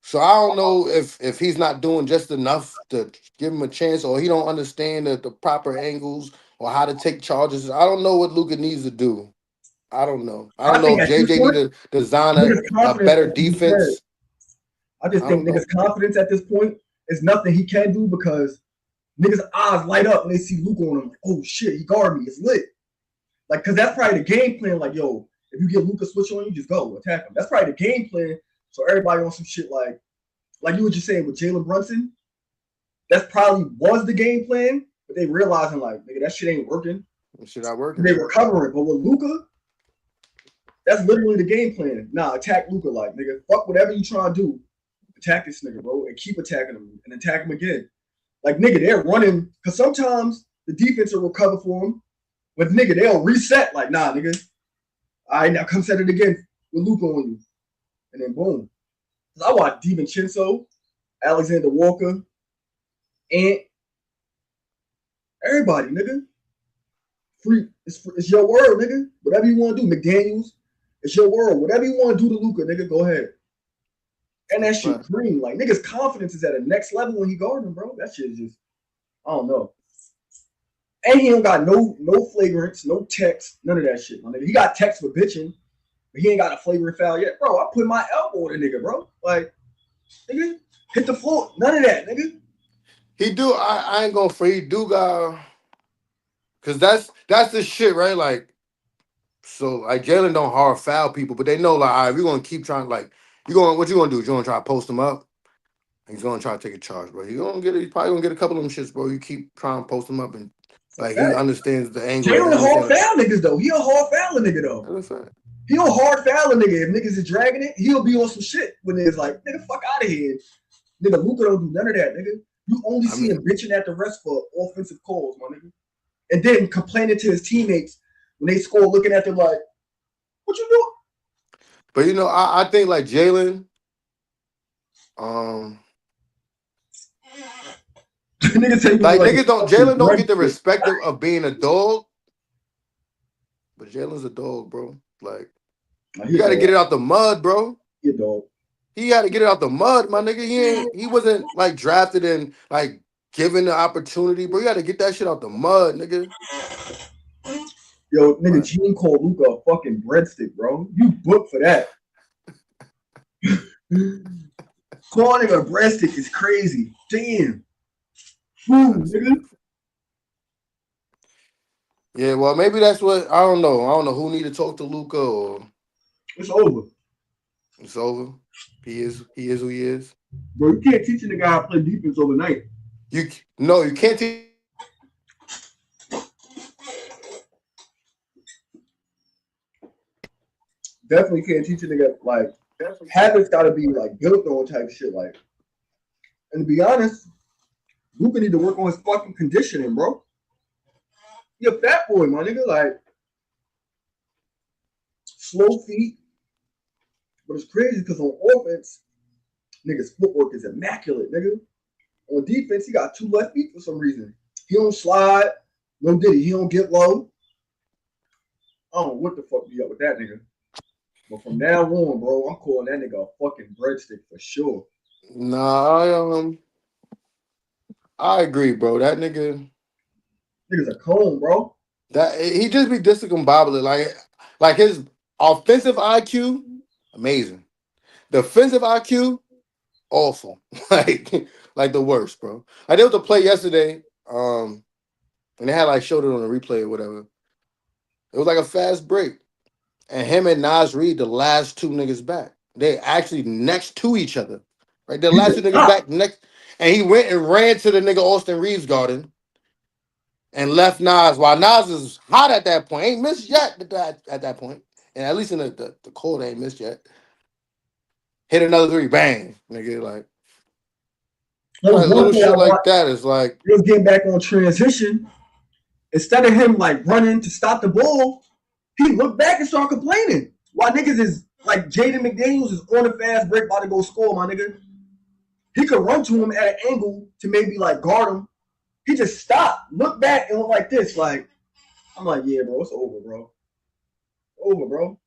So I don't know if he's not doing just enough to give him a chance, or he don't understand the proper angles or how to take charges. I don't know what Luka needs to do. I don't know. I don't I know think if at this JJ need point, to design niggas' a confidence, better like you said, defense. I just I think don't niggas' know. confidence at this point is nothing he can do because niggas' eyes light up when they see Luka on him. Like, oh shit, he guard me. It's lit. Like, cause that's probably the game plan. Like, yo, if you get Luka switch on you, just go attack him. That's probably the game plan. So everybody on some shit like you were just saying with Jalen Brunson, that's probably was the game plan, but they realizing like, nigga, that shit ain't working. Shit not working. They recovering. But with Luka, that's literally the game plan. Nah, attack Luka, like, nigga, fuck whatever you trying to do. Attack this nigga, bro, and keep attacking him and attack him again. Like, nigga, they're running, because sometimes the defense will recover for him, but nigga, they'll reset. Like, nah, nigga, all right, now come set it again with Luka on you. And then boom. I watched DiVincenzo, Alexander Walker, Ant, everybody, nigga. It's your world, nigga. Whatever you want to do, McDaniels, it's your world. Whatever you want to do to Luka, nigga, go ahead. And that shit green. Like, niggas' confidence is at a next level when he guarding him, bro. That shit is just, I don't know. And he don't got no flagrants, no text, none of that shit, my nigga. He got text for bitching, but he ain't got a flagrant foul yet. Bro, I put my elbow in the nigga, bro. Like, nigga, hit the floor. None of that, nigga. He do. I ain't gonna free. He do got. Cause that's the shit, right? Like, so like Jalen don't hard foul people, but they know like, all right, we're gonna keep trying. Like, what you gonna do? You gonna try to post him up? He's gonna try to take a charge, bro. He's probably gonna get a couple of them shits, bro. You keep trying to post him up, and It's a like he fact. understands the angles. He Jalen hard understands. foul niggas, though. He a hard foul nigga, though. That's a fact. He'll hard foul a nigga. If niggas is dragging it, he'll be on some shit when it's like, nigga, fuck out of here. Nigga, Luka don't do none of that, nigga. You only see him bitching at the refs for offensive calls, my nigga. And then complaining to his teammates when they score, looking at them like, what you doing? But you know, I think like Jalen, Niggas say like like niggas don't Jalen don't get the respect of being a dog, but Jalen's a dog, bro. Like you got to get it out the mud, bro. You dog. He had to get it out the mud, my nigga. He wasn't like drafted and like given the opportunity, bro. You got to get that shit out the mud, nigga. Yo, nigga, Gene called Luka a fucking breadstick, bro. You booked for that. Calling him a breadstick is crazy. Damn. Ooh, nigga. Yeah, well, maybe that's what I don't know. I don't know who need to talk to Luka or it's over. It's over. He is who he is. Bro, you can't teach a nigga how to play defense overnight. You can't teach. Definitely can't teach a nigga like Habits gotta be like built on type shit. Like, and to be honest, Luka need to work on his fucking conditioning, bro. He a fat boy, my nigga. Like slow feet, but it's crazy because on offense, nigga's footwork is immaculate, nigga. On defense, he got two left feet for some reason. He don't slide, no diddy. He don't get low. I don't know what the fuck be up with that nigga. But from now on, bro, I'm calling that nigga a fucking breadstick for sure. Nah, I agree, bro. That nigga, Nigga's a cone, bro. that he just be discombobulated. Like his offensive IQ, amazing. Defensive IQ, awful. like the worst, bro. Like there was a play yesterday, and they had like showed it on a replay or whatever. It was like a fast break, and him and Nas Reed, the last two niggas back. They actually next to each other, right? The He last two just niggas stopped. back next, and he went and ran to the nigga Austin Reeves garden and left Nas while Nas is hot at that point. Ain't missed yet at that point. And at least in the court ain't missed yet. Hit another three, bang, nigga. There was one Little play I shit like watched. that is like, He was getting back on transition. Instead of him like running to stop the ball, he looked back and started complaining. Why niggas is like Jaden McDaniels is on a fast break about to go score, my nigga. He could run to him at an angle to maybe like guard him. He just stopped, looked back, and went like this. Like, I'm like, yeah, bro, it's over, bro. Over, bro.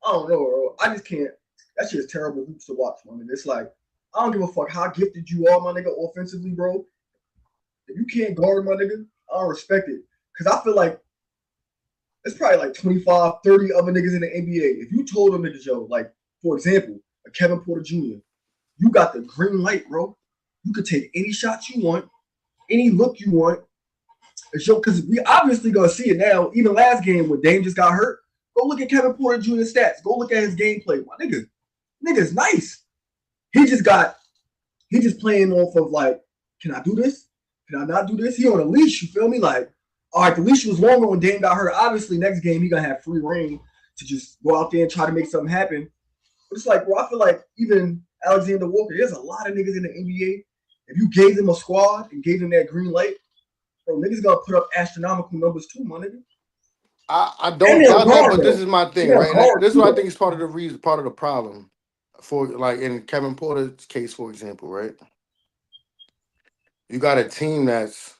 I don't know, bro. I just can't. That shit is terrible hoops to watch, my nigga. It's like, I don't give a fuck how gifted you are, my nigga, offensively, bro. If you can't guard, my nigga, I don't respect it. Because I feel like it's probably like 25, 30 other niggas in the NBA. If you told them niggas, yo, like, for example, a Kevin Porter Jr., you got the green light, bro. You could take any shot you want, any look you want. Because we obviously gonna see it now. Even last game when Dame just got hurt, go look at Kevin Porter Jr.'s stats. Go look at his gameplay. My nigga's nice. He just got he just playing off of like, can I do this? Can I not do this? He on a leash, you feel me? Like, all right, the leash was longer when Dame got hurt. Obviously, next game he gonna have free reign to just go out there and try to make something happen. But it's like, bro, I feel like even Alexander Walker, there's a lot of niggas in the NBA. If you gave them a squad and gave them that green light, bro, niggas gonna put up astronomical numbers too, my nigga. I And don't they'll doubt that, guard but this though. is my And thing, they'll right? And guard this is too what I though. think is part of the reason, part of the problem. For like in Kevin Porter's case, for example, right? You got a team that's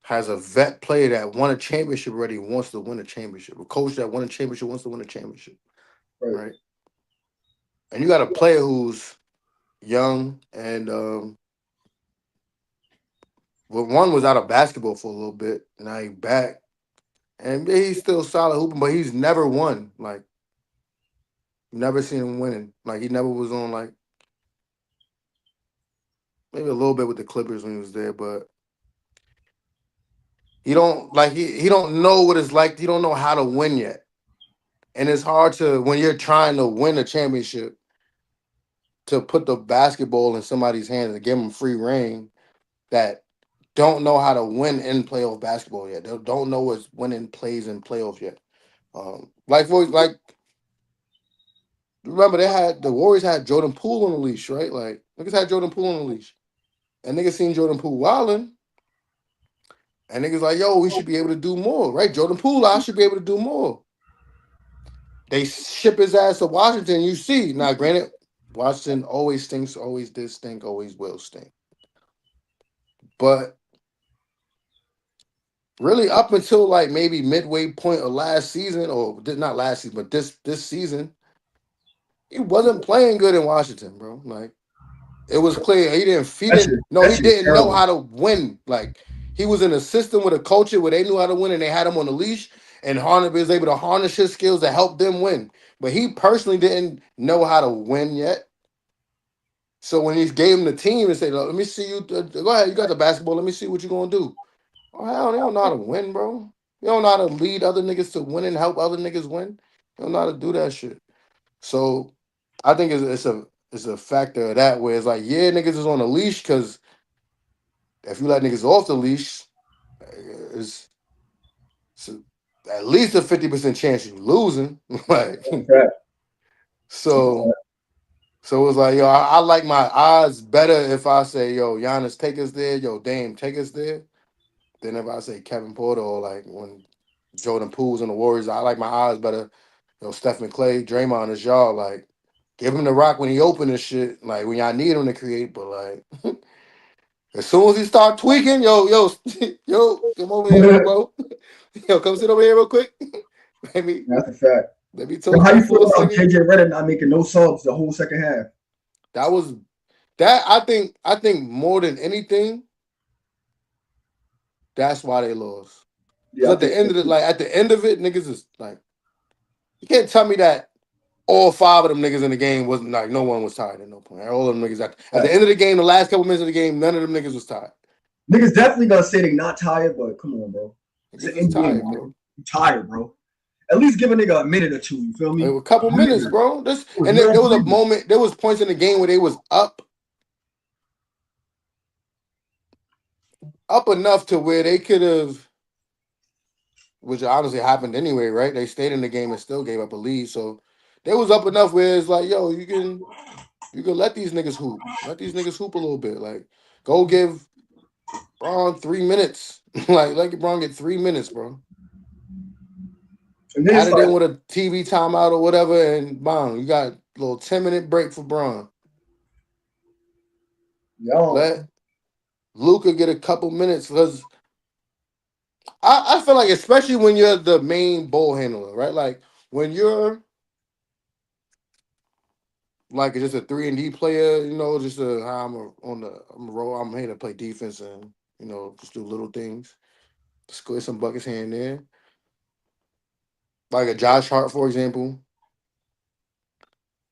has a vet player that won a championship already and wants to win a championship. A coach that won a championship wants to win a championship, Right. right? And you got a player who's young and well, one was out of basketball for a little bit. Now he's back, and yeah, he's still solid hooping, but he's never won. Like never seen him winning. Like he never was on like maybe a little bit with the Clippers when he was there, but he don't know what it's like. He don't know how to win yet. And it's hard to when you're trying to win a championship to put the basketball in somebody's hands and give them free reign that don't know how to win in playoff basketball yet. They don't know what's winning plays in playoffs yet. Like remember they had the Warriors had Jordan Poole on the leash, right? Like niggas had Jordan Poole on the leash. And niggas seen Jordan Poole wilding. And niggas like, yo, we should be able to do more, right? Jordan Poole, I should be able to do more. They ship his ass to Washington. You see, now granted, Washington always stinks, always did stink, always will stink. But really, up until like maybe midway point of last season, or not last season, but this season, he wasn't playing good in Washington, bro. Like it was clear That he shit is didn't know terrible. how to win. Like he was in a system with a culture where they knew how to win and they had him on the leash, and Harner was able to harness his skills to help them win. But he personally didn't know how to win yet. So when he gave him the team and said, "Let me see you. Go ahead, you got the basketball. Let me see what you're gonna do." Oh hell, they don't know how to win, bro. They don't know how to lead other niggas to win and help other niggas win. They don't know how to do that shit. So I think it's a factor of that where it's like, yeah, niggas is on a leash because if you let niggas off the leash, it's, it's at least a 50% chance you losing. Like Super so, fat. So it was like, yo, I like my odds better if I say, yo, Giannis take us there, yo, Dame take us there, than if I say Kevin Porter or like when Jordan Poole's on the Warriors. I like my odds better. Stephen Clay, Draymond is y'all. Like, give him the rock when he open this shit. Like when y'all need him to create, but like as soon as he start tweaking, yo, come over here, little bro. Yo, come sit over here real quick. let me That's a fact. let me Yo, talk how to you you feel for a about second. JJ Redick not making no subs the whole second half? That was that. I think more than anything, that's why they lost. Yeah, Because I at think the end so of it, too. like at the end of it, niggas is like, you can't tell me that all five of them niggas in the game wasn't like no one was tired at no point. All of them niggas at the end Facts. of the game, the last couple minutes of the game, none of them niggas was tired. Niggas definitely gonna say they not tired, but come on, bro. It's Niggas an was NBA, tired, man. bro. You tired, bro. At least give a nigga a minute or two. You feel Like, me? a couple minutes, Breather. bro. This It was and no there was a breather. moment. There was points in the game where they was up enough to where they could have, which honestly happened anyway, right? They stayed in the game and still gave up a lead. So they was up enough where it's like, yo, you can let these niggas hoop. Let these niggas hoop a little bit. Like, go give Braun 3 minutes. Like, let Braun get 3 minutes, bro. And then Add it's it in like, with a TV timeout or whatever, and bang, you got a little 10-minute break for Braun. yo, Let Luka get a couple minutes because I feel like, especially when you're the main ball handler, right? Like when you're like just a 3-and-D player, just how I'm a roll. I'm here to play defense and just do little things, score some buckets here and there. Like a Josh Hart, for example.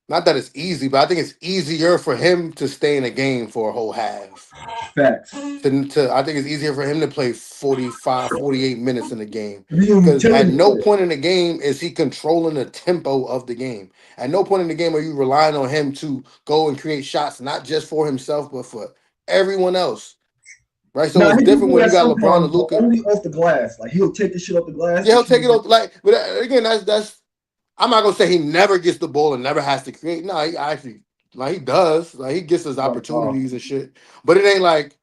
Not that it's easy, but I think it's easier for him to stay in a game for a whole half. facts. I think it's easier for him to play 45, 48 minutes in the game. Be a Because at utility no player. point in the game is he controlling the tempo of the game. At no point in the game are you relying on him to go and create shots, not just for himself, but for everyone else. Right? So Now it's he do different do when that you got LeBron sometimes, and but Luca. only off the glass. Like he'll take the shit off the glass Yeah, and he'll shoot take it it. off. Like, but again, that's I'm not gonna say he never gets the ball and never has to create. No, he actually like he does. Like he gets his Like, opportunities and shit. But it ain't like,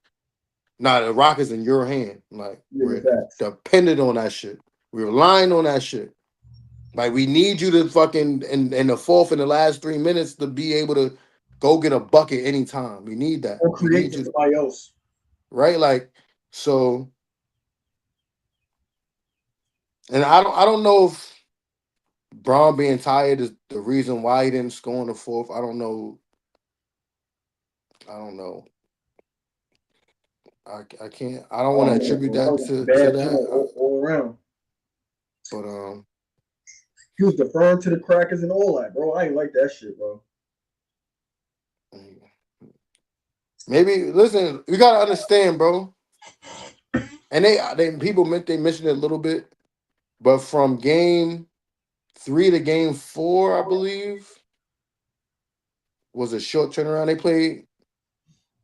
nah, the rock is in your hand. Like yeah, we're facts. dependent on that shit. We're relying on that shit. Like we need you to fucking in the fourth and the last 3 minutes to be able to go get a bucket anytime. We need that. Or We create need for you to, somebody else. right? Like so, and I don't know if Braun being tired is the reason why he didn't score in the fourth. I don't know. I don't know. I can't. I I don't want to don't know, attribute bro. That that was a to bad form that. all around. But He was deferring to the crackers and all that, bro. I ain't like that shit, bro. maybe listen. You gotta understand, bro. And they people meant they mentioned it a little bit, but from game 3 to game 4, I believe, was a short turnaround. They played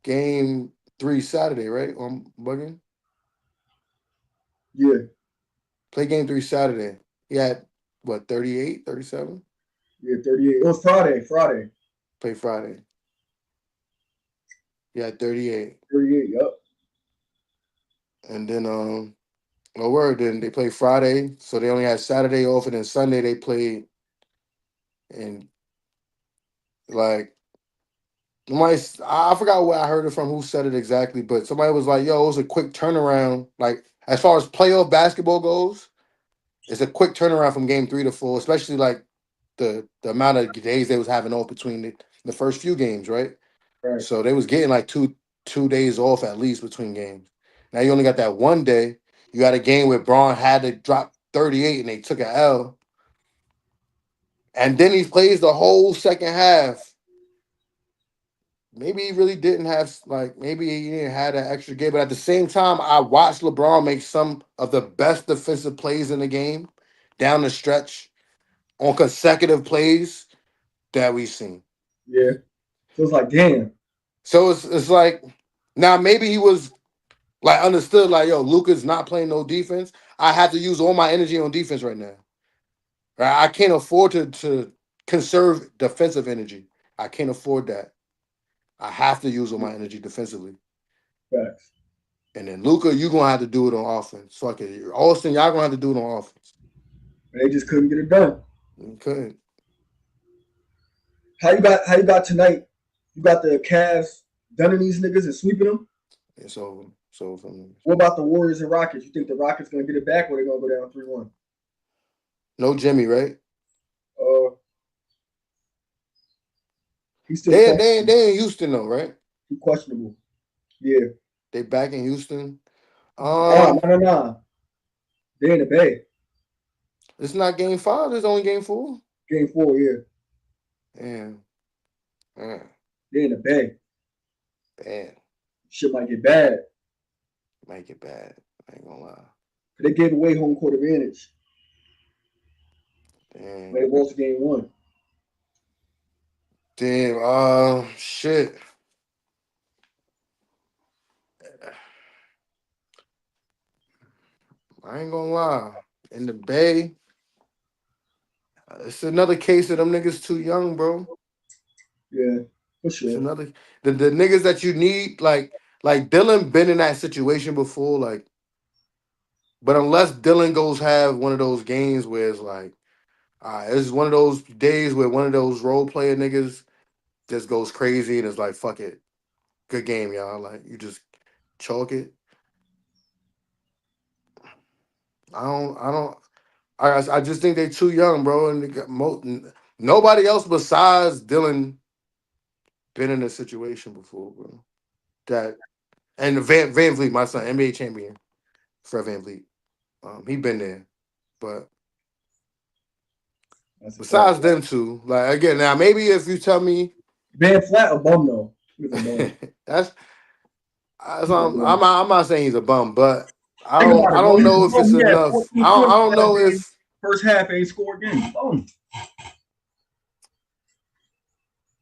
game 3 Saturday, right? On bugging. Yeah, Play game 3 Saturday. He had what 38, 37. yeah, 38. It was Friday, Friday. Play Friday. He had 38. 38, yup. And then no word. Then they played Friday, so they only had Saturday off, and then Sunday they played. And like somebody, I forgot where I heard it from, who said it exactly, but somebody was like, "Yo, it was a quick turnaround. Like as far as playoff basketball goes, it's a quick turnaround from game 3 to 4, especially like the amount of days they was having off between the first few games, right? Right. So they was getting like two days off at least between games. Now you only got that one day. You got a game where Braun had to drop 38 and they took an L. And then he plays the whole second half. Maybe he really didn't have like maybe he didn't have that extra game. But at the same time, I watched LeBron make some of the best defensive plays in the game down the stretch on consecutive plays that we've seen. Yeah. So it's like, damn. So it's like now maybe he was like understood like, yo, Luka's not playing no defense. I have to use all my energy on defense right now. Right? I can't afford to conserve defensive energy. I can't afford that. I have to use all my energy defensively. Facts. And then Luka, you're gonna have to do it on offense. Fuck it. Austin, y'all gonna have to do it on offense. They just couldn't get it done. You couldn't. How you got tonight? You got the Cavs dunning these niggas and sweeping them? It's over. So what about the Warriors and Rockets? You think the Rockets gonna get it back or they gonna go down 3-1? No Jimmy, right? He's still they in Houston though, right? He's questionable. Yeah. They back in Houston. No. They're in the Bay. It's not game 5, it's only game 4. Game 4, yeah. Damn. They're in the Bay. Damn. Shit might get bad. Might get bad. I ain't gonna lie. They gave away home court advantage. Damn. They lost game 1. Damn. Shit. I ain't gonna lie. In the Bay, it's another case of them niggas too young, bro. Yeah, for sure. It's another the niggas that you need, like Dylan been in that situation before, like. But unless Dylan goes have one of those games where it's like, it's one of those days where one of those role player niggas just goes crazy and it's like, fuck it, good game, y'all. Like you just chalk it. I just think they too young, bro, and they got nobody else besides Dylan been in a situation before, bro. That and Van Vliet, my son, NBA champion, Fred Van Vliet. He been there, but besides them two, like again, now maybe if you tell me Van Flat a bum though, he's a bum. I'm not saying he's a bum, but I don't know if it's enough. I don't know if first half ain't scored game. Bum.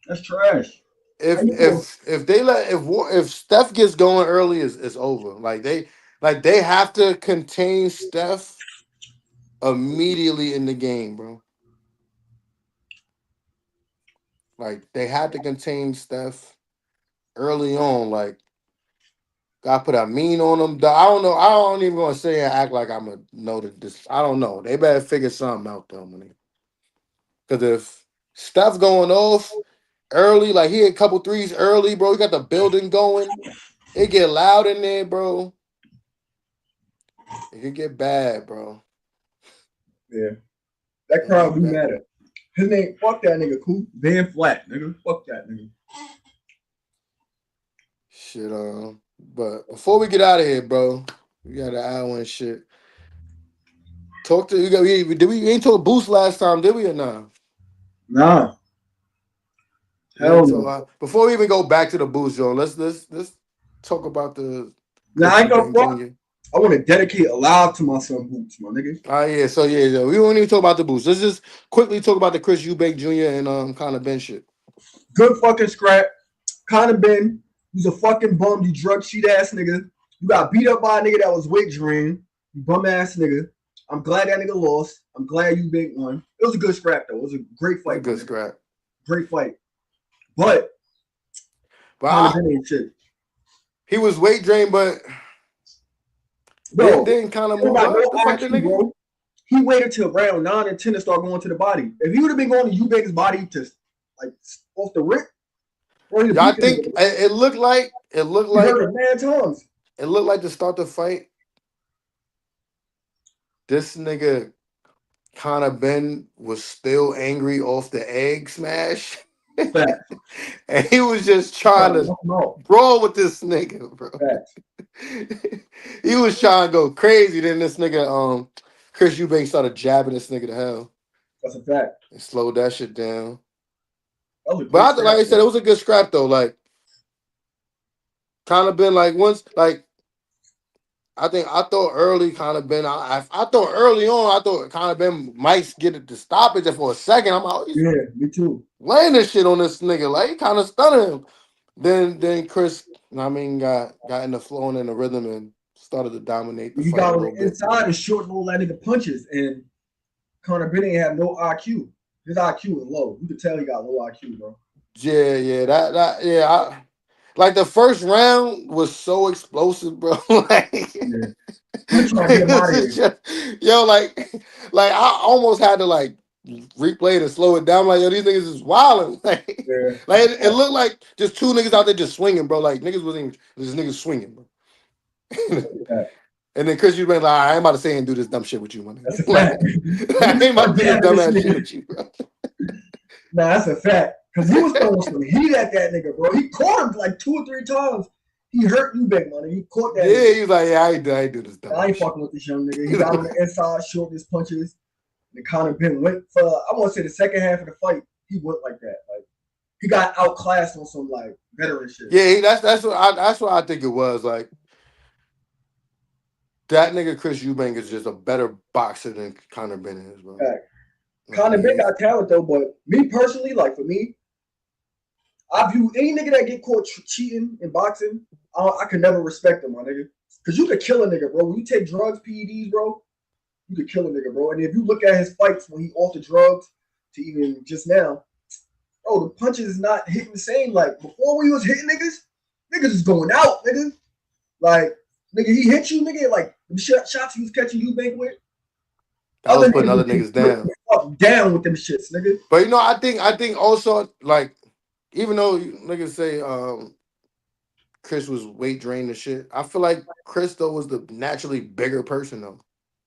That's trash. If Steph gets going early, it's over. Like they have to contain Steph immediately in the game, bro. Like they had to contain Steph early on. Like got put a mean on them. I don't know. I don't even gonna say and act like I'm gonna know that this. I don't know. They better figure something out though, man. Because if Steph going off early, like he hit a couple threes early, bro. He got the building going. It get loud in there, bro. It could get bad, bro. Yeah. That crowd do matter. His name, fuck that nigga, cool. Van Flat, nigga. Fuck that nigga. Shit, but before we get out of here, bro, we got an hour and shit. Talk to we ain't talk Boost last time, did we or not? Nah. Hell no. Before we even go back to the Boost, Joe, let's talk about the. Nah, I ain't gonna fuck. I want to dedicate a live to my son Boots, my nigga. Yeah, so yeah, we won't even talk about the Boost. Let's just quickly talk about the Chris Eubank Jr. and Conor Ben shit. Good fucking scrap. Conor Ben, he's a fucking bum, you drug sheet ass nigga. You got beat up by a nigga that was weight drained. You bum ass nigga. I'm glad that nigga lost. I'm glad Eubank won. It was a good scrap though. It was a great fight. Good scrap. Great fight. But Conor Ben ain't shit. He was weight drained, but didn't kind of move up. Bro. He waited till round 9 and 10 to start going to the body. If he would have been going to Eubank's body to like off the rip, I think it looked like mad times. It looked like to start the fight. This nigga Conor Ben was still angry off the egg smash. And he was just trying to brawl with this nigga, bro. He was trying to go crazy. Then this nigga, Chris Eubank started jabbing this nigga to hell. That's a fact. And slowed that shit down. But like I said, it was a good scrap though. Like, Conor Ben, like once, like. I thought early Conor Ben. I thought early on. I thought Conor Ben might get it to stop it just for a second. I'm like, yeah, me too. Laying this shit on this nigga, like he kind of stunning him. Then Chris, got in the flow and in the rhythm and started to dominate the fight. He got on the inside and short little that nigga punches, and Conor Ben ain't have no IQ. His IQ was low. You could tell he got low IQ, bro. Yeah. Like the first round was so explosive, bro. Like Yeah. He was trying to get it him out was of here. just, yo, like I almost had to like replay it and slow it down. Like, yo, these niggas is wilding. Yeah. Like it looked like just two niggas out there just swinging, bro. Like niggas wasn't even just niggas swinging, bro. Fact. And then Chris, you been like, I ain't about to say and do this dumb shit with you, my That's a nigga. fact. Like, He I was ain't about trying to to do this jab at this dumbass shit nigga. with you, bro. Nah, that's a fact. Because he was throwing some heat at that nigga, bro. He caught him like 2 or 3 times. He hurt Eubank, man. He caught that Yeah, nigga. he's like, yeah, I ain't do this I dumbass ain't shit. fucking with this young nigga. He got on the inside, short his punches. And Conor Ben went for, I want to say the second half of the fight, he went like that. Like, he got outclassed on some, like, veteran shit. Yeah, that's what I think it was. Like that nigga Chris Eubank is just a better boxer than Conor Ben is, bro. Fact. Like, Conor Ben got talent, though, but me personally, like, for me, I view any nigga that get caught cheating in boxing, I could never respect him, my nigga. Because you could kill a nigga, bro. When you take drugs, PEDs, bro, you could kill a nigga, bro. And if you look at his fights when he off the drugs to even just now, bro, the punches is not hitting the same. Like before when he was hitting niggas is going out, nigga. Like, nigga, he hit you, nigga, like the shots he was catching you bank with. that was Other putting niggas other would niggas put down. the fuck down with them shits, nigga. But you know, I think also like even though niggas say Chris was weight drained and shit, I feel like Chris though was the naturally bigger person though.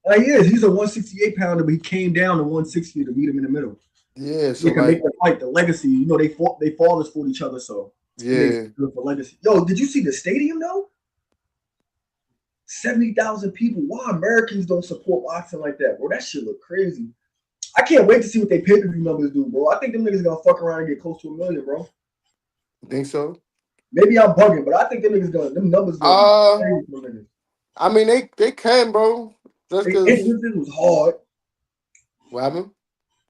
Like he is. He's a 168 pounder, but he came down to 160 to meet him in the middle. Yeah, They so can make like the fight, the legacy. You know, they fathers fought each other, so it makes yeah. it good for legacy. Yo, did you see the stadium though? 70,000 people. Why Americans don't support boxing like that, bro? That shit look crazy. I can't wait to see what they pay per view numbers do, bro. I think them niggas gonna fuck around and get close to 1 million, bro. Think so? Maybe I'm bugging, but I think them numbers gonna be Uh crazy for niggas. I mean they can, bro. Just They cause entrances was hard. what happened?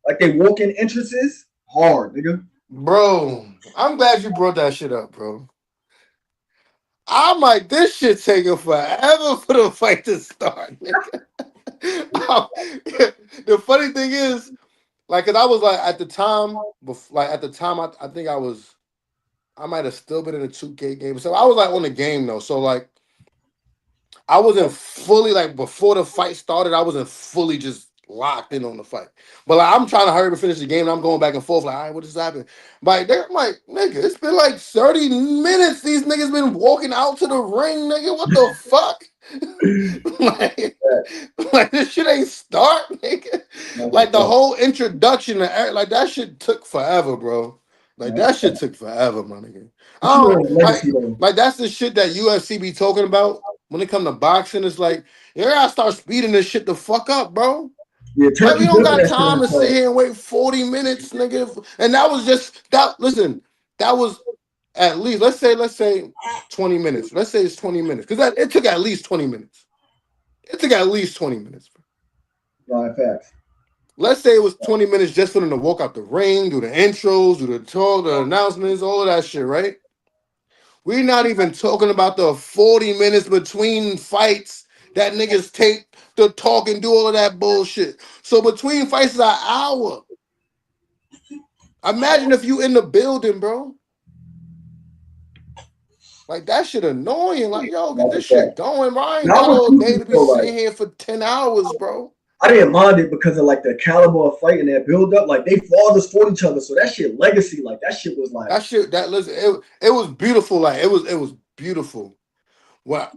Like they walk in entrances, hard, nigga. Bro, I'm glad you brought that shit up, bro. I'm like, this shit taking forever for the fight to start, nigga. The funny thing is, like, cause I was like at the time, like at the time, I think I might have still been in a 2K game. So I was like on the game though. So like I wasn't fully like before the fight started, I wasn't fully just locked in on the fight. But like I'm trying to hurry to finish the game and I'm going back and forth, like, all right, what just happened? Like they're like, nigga, it's been like 30 minutes. These niggas been walking out to the ring, nigga. What the fuck? like, like this shit ain't start, nigga. That's a Like the fact. whole introduction to like that shit took forever, bro. Like That's a that shit fact. took forever, my nigga. But you I know, don't legacy though. like that's the shit that UFC be talking about when it come to boxing. It's like, yeah, I start speeding this shit the fuck up, bro. Yeah, Like we Turkey don't good for got that shit on time the to sit card. here and wait 40 minutes, nigga. And that was just that. Listen, that was at least let's say 20 minutes. Let's say it's 20 minutes because it took at least 20 minutes. It took at least 20 minutes. Nah, facts. Let's say it was 20 minutes just for them to walk out the ring, do the intros, do the talk, the announcements, all of that shit, right? We're not even talking about the 40 minutes between fights that niggas take to talk and do all of that bullshit. So between fights is an hour. Imagine if you in the building, bro. Like that shit annoying. Like, yo, get That's a this shit fact. going, bro. I ain't Now got I was all too day to be though, like sitting here for 10 hours, bro. I didn't mind it because of like the caliber of fight and that build up. Like they fathers fought each other, so that shit legacy. Like that shit was like That shit, that listen, it was beautiful. Like it was beautiful. Well,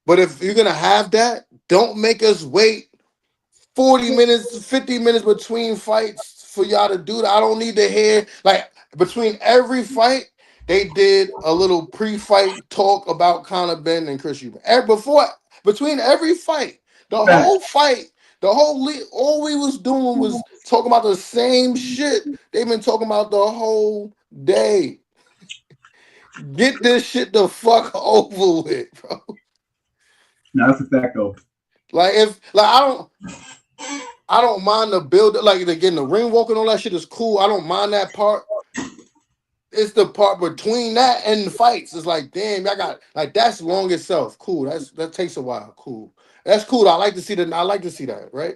but if you're gonna have that, don't make us wait 40 minutes, 50 minutes between fights for y'all to do that. I don't need to hear like between every fight, they did a little pre-fight talk about Conor Ben and Chris Eubank. Before between every fight, the facts. whole fight, all we was doing was talking about the same shit they've been talking about the whole day. Get this shit the fuck over with, bro. Now that's a fact though. Like if like I don't mind the build. Like again, the ring walking, all that shit is cool. I don't mind that part. It's the part between that and the fights. It's like, damn, I got like that's long itself. Cool. That takes a while. Cool. That's cool. I like to see that. I like to see that. Right.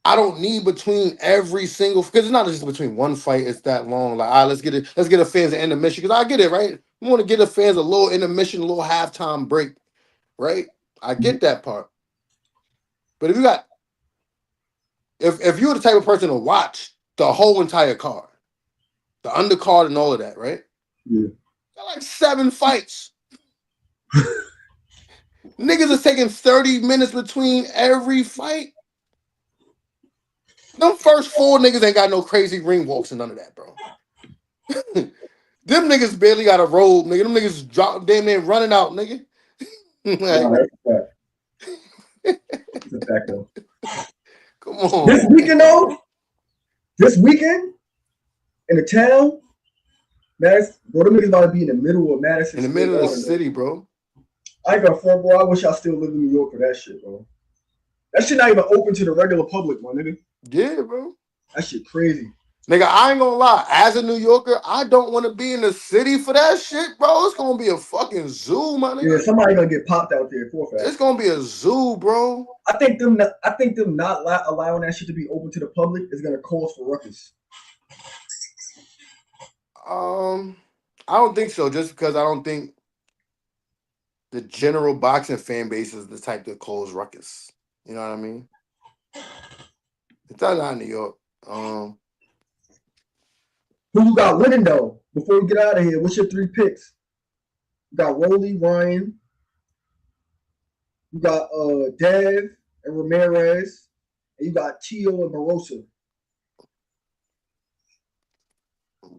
I don't need between every single because it's not just between one fight. It's that long. Like, all right, let's get the fans an intermission because I get it, right? You want to get the fans a little intermission, a little halftime break, right? I get that part. But if you're the type of person to watch the whole entire card, the undercard and all of that, right? Yeah. Got like 7 fights. Niggas is taking 30 minutes between every fight. Them first 4 niggas ain't got no crazy ring walks and none of that, bro. Them niggas barely got a roll, nigga. Them niggas drop damn near running out, nigga. Nah, Like, that's a fact. That's a fact, though. come This on. weekend, though, this weekend in the town, Madison, bro, them niggas about to be in the middle of Madison In the Square middle of the Garden, though. city, bro. I ain't gonna front, bro. I wish I still lived in New York for that shit, bro. That shit not even open to the regular public, my nigga. Yeah, bro. That shit crazy. Nigga, I ain't gonna lie. As a New Yorker, I don't want to be in the city for that shit, bro. It's gonna be a fucking zoo, my Yeah, nigga. somebody gonna get popped out there for a It's fact. gonna be a zoo, bro. I think them not allowing that shit to be open to the public is gonna cause for ruckus. I don't think so. Just because I don't think the general boxing fan base is the type that cause ruckus. You know what I mean? It's not New York. Who you got winning though? Before we get out of here, what's your 3 picks? You got Rolly, Ryan. You got Dev and Ramirez, and you got Tio and Barossa.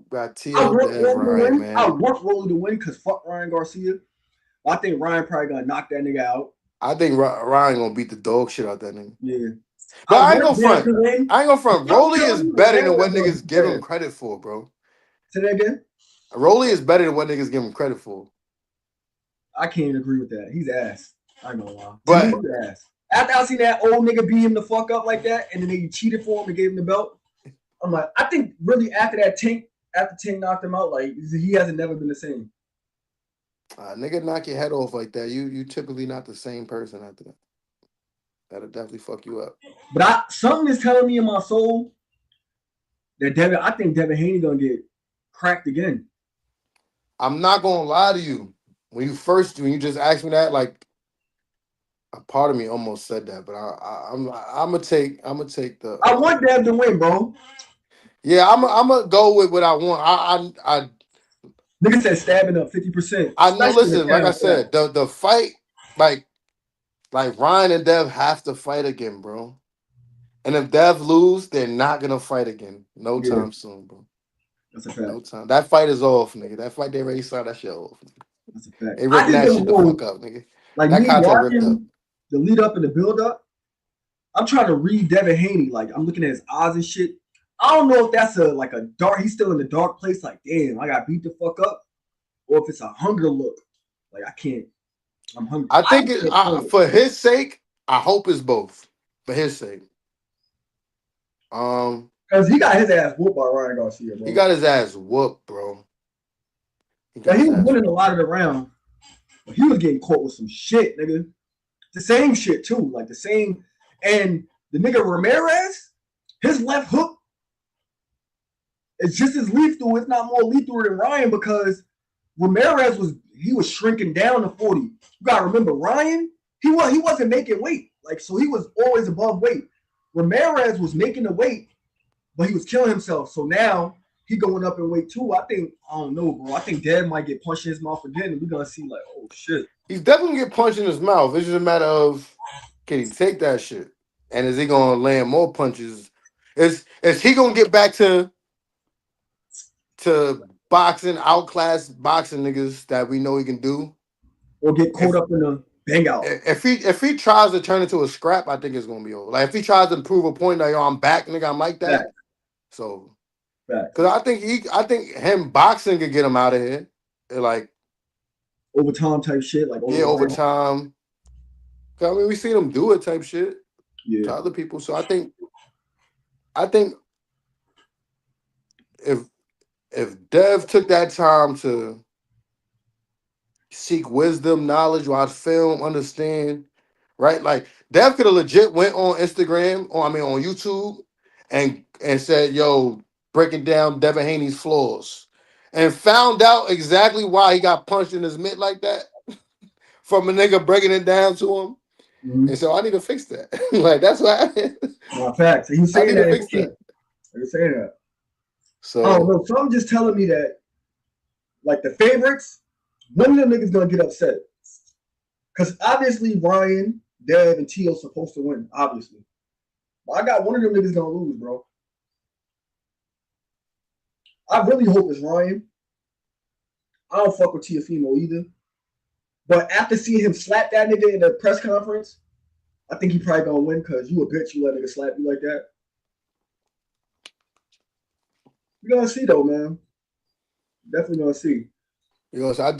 Got I T.O. want Dev Rolly to Ryan, win. I man. want Rolly to win because fuck Ryan Garcia. I think Ryan probably gonna knock that nigga out. I think Ryan gonna beat the dog shit out that nigga. Yeah. But I I ain't want gonna Dev front. to win. I ain't gonna front. I'm Rolly is telling you, better than what Ramirez gonna niggas beat give him Dev. credit for, bro. Say that again. Rolly is better than what niggas give him credit for. I can't agree with that. He's ass. I know why. To me, But he's ass. After I seen that old nigga beat him the fuck up like that, and then they cheated for him and gave him the belt, I'm like, I think really after Tank knocked him out, like he hasn't never been the same. nigga knock your head off like that. You typically not the same person after that. That'll definitely fuck you up. But something is telling me in my soul that I think Devin Haney gonna get cracked again. I'm not gonna lie to you. When you just asked me that, like a part of me almost said that, but I'm gonna take the I want Dev to win, bro. yeah, I'm gonna go with what I want. Nigga said stabbing up 50%, I know. especially in the Listen, like I town. Yeah. said, the fight, like Ryan and Dev have to fight again, bro. And if Dev lose, they're not gonna fight again. No Yeah, time soon, bro. that's a fact. No time. That fight is off, nigga. That fight they already saw that shit off. That's a fact. They I ripping just that don't shit the know, fuck up, nigga. like That me contract ripped up. watching the lead up and the build up. I'm trying to read Devin Haney. Like I'm looking at his odds and shit. I don't know if that's a dark. He's still in the dark place. Like damn, I got beat the fuck up, or if it's a hunger look. Like I can't. I'm hungry. I I think can't tell it. for his sake, I hope it's both. For his sake. Because he got his ass whooped by Ryan Garcia, He bro. got his ass whooped, bro. He got Like he his was ass winning a whooped. lot of the round, but he was getting caught with some shit, nigga. The same shit too, like the same. And the nigga Ramirez, his left hook is just as lethal, if not more lethal than Ryan, because Ramirez was shrinking down to 40. You gotta remember, Ryan, he wasn't making weight. Like, so he was always above weight. Ramirez was making the weight, but he was killing himself. So now he going up in weight too. I don't know, bro. I think Dad might get punched in his mouth again, and we're gonna see like, oh shit. He's definitely gonna get punched in his mouth. It's just a matter of can he take that shit? And is he gonna land more punches? Is he gonna get back to boxing, outclass boxing niggas that we know he can do? Or get caught If up in a bang out. if he tries to turn into a scrap, I think it's gonna be over. Like if he tries to prove a point that yo, I'm back, nigga, I'm like that. Back, So back. because I think him boxing could get him out of here. Like Overtime type shit, like over yeah, the over line. time. 'Cause, I mean, we seen him do it type shit Yeah. to other people. So I think if Dev took that time to seek wisdom, knowledge, watch film, understand right? Like Dev could have legit went on Instagram, or I mean on YouTube, and said, "Yo, breaking down Devin Haney's flaws," and found out exactly why he got punched in his mid like that from a nigga breaking it down to him. And so I need to fix that. Like that's what happened. No, facts. He was I saying need to that in fix the game. that. He was saying that. I don't So know. Something just telling me that, like the favorites, one of them niggas gonna get upset. Because obviously Ryan, Dev, and Tio supposed to win, obviously. But I got one of them niggas gonna lose, bro. I really hope it's Ryan. I don't fuck with Tiafimo either. But after seeing him slap that nigga in the press conference, I think he probably gonna win because you a bitch, you let nigga slap you like that. We gonna see though, man. Definitely gonna see. so I'm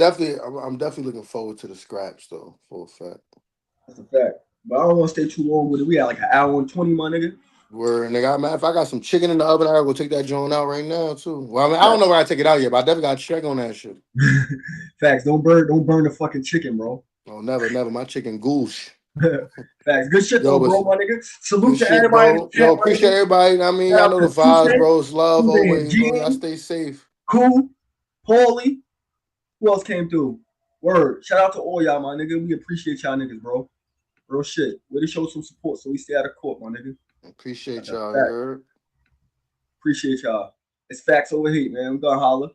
definitely looking forward to the scraps though, for a fact. That's a fact. But I don't want to stay too long with it. We got like an hour and 20, my nigga. Where nigga, if I got some chicken in the oven, I gotta go take that joint out right now too. Well, I mean, I don't know where I take it out yet, but I definitely gotta check on that shit. Facts. Don't burn the fucking chicken, bro. Oh, never. My chicken goosh. Facts. Good shit Yo, though, but bro, my nigga. good Salute to shit, everybody in the bro. Yo, chat, my appreciate nigga. everybody. I mean, Shout y'all out know the to vibes, Tuesday, bro. It's love Tuesday and always, bro. Y'all Gene, stay safe. Cool, Paulie. Who else came through? Word. Shout out to all y'all, my nigga. We appreciate y'all niggas, bro. Real shit. Way to show some support so we stay out of court, my nigga. Appreciate That's a y'all. You fact. heard? Appreciate y'all. It's facts over hate, man. We gonna holler.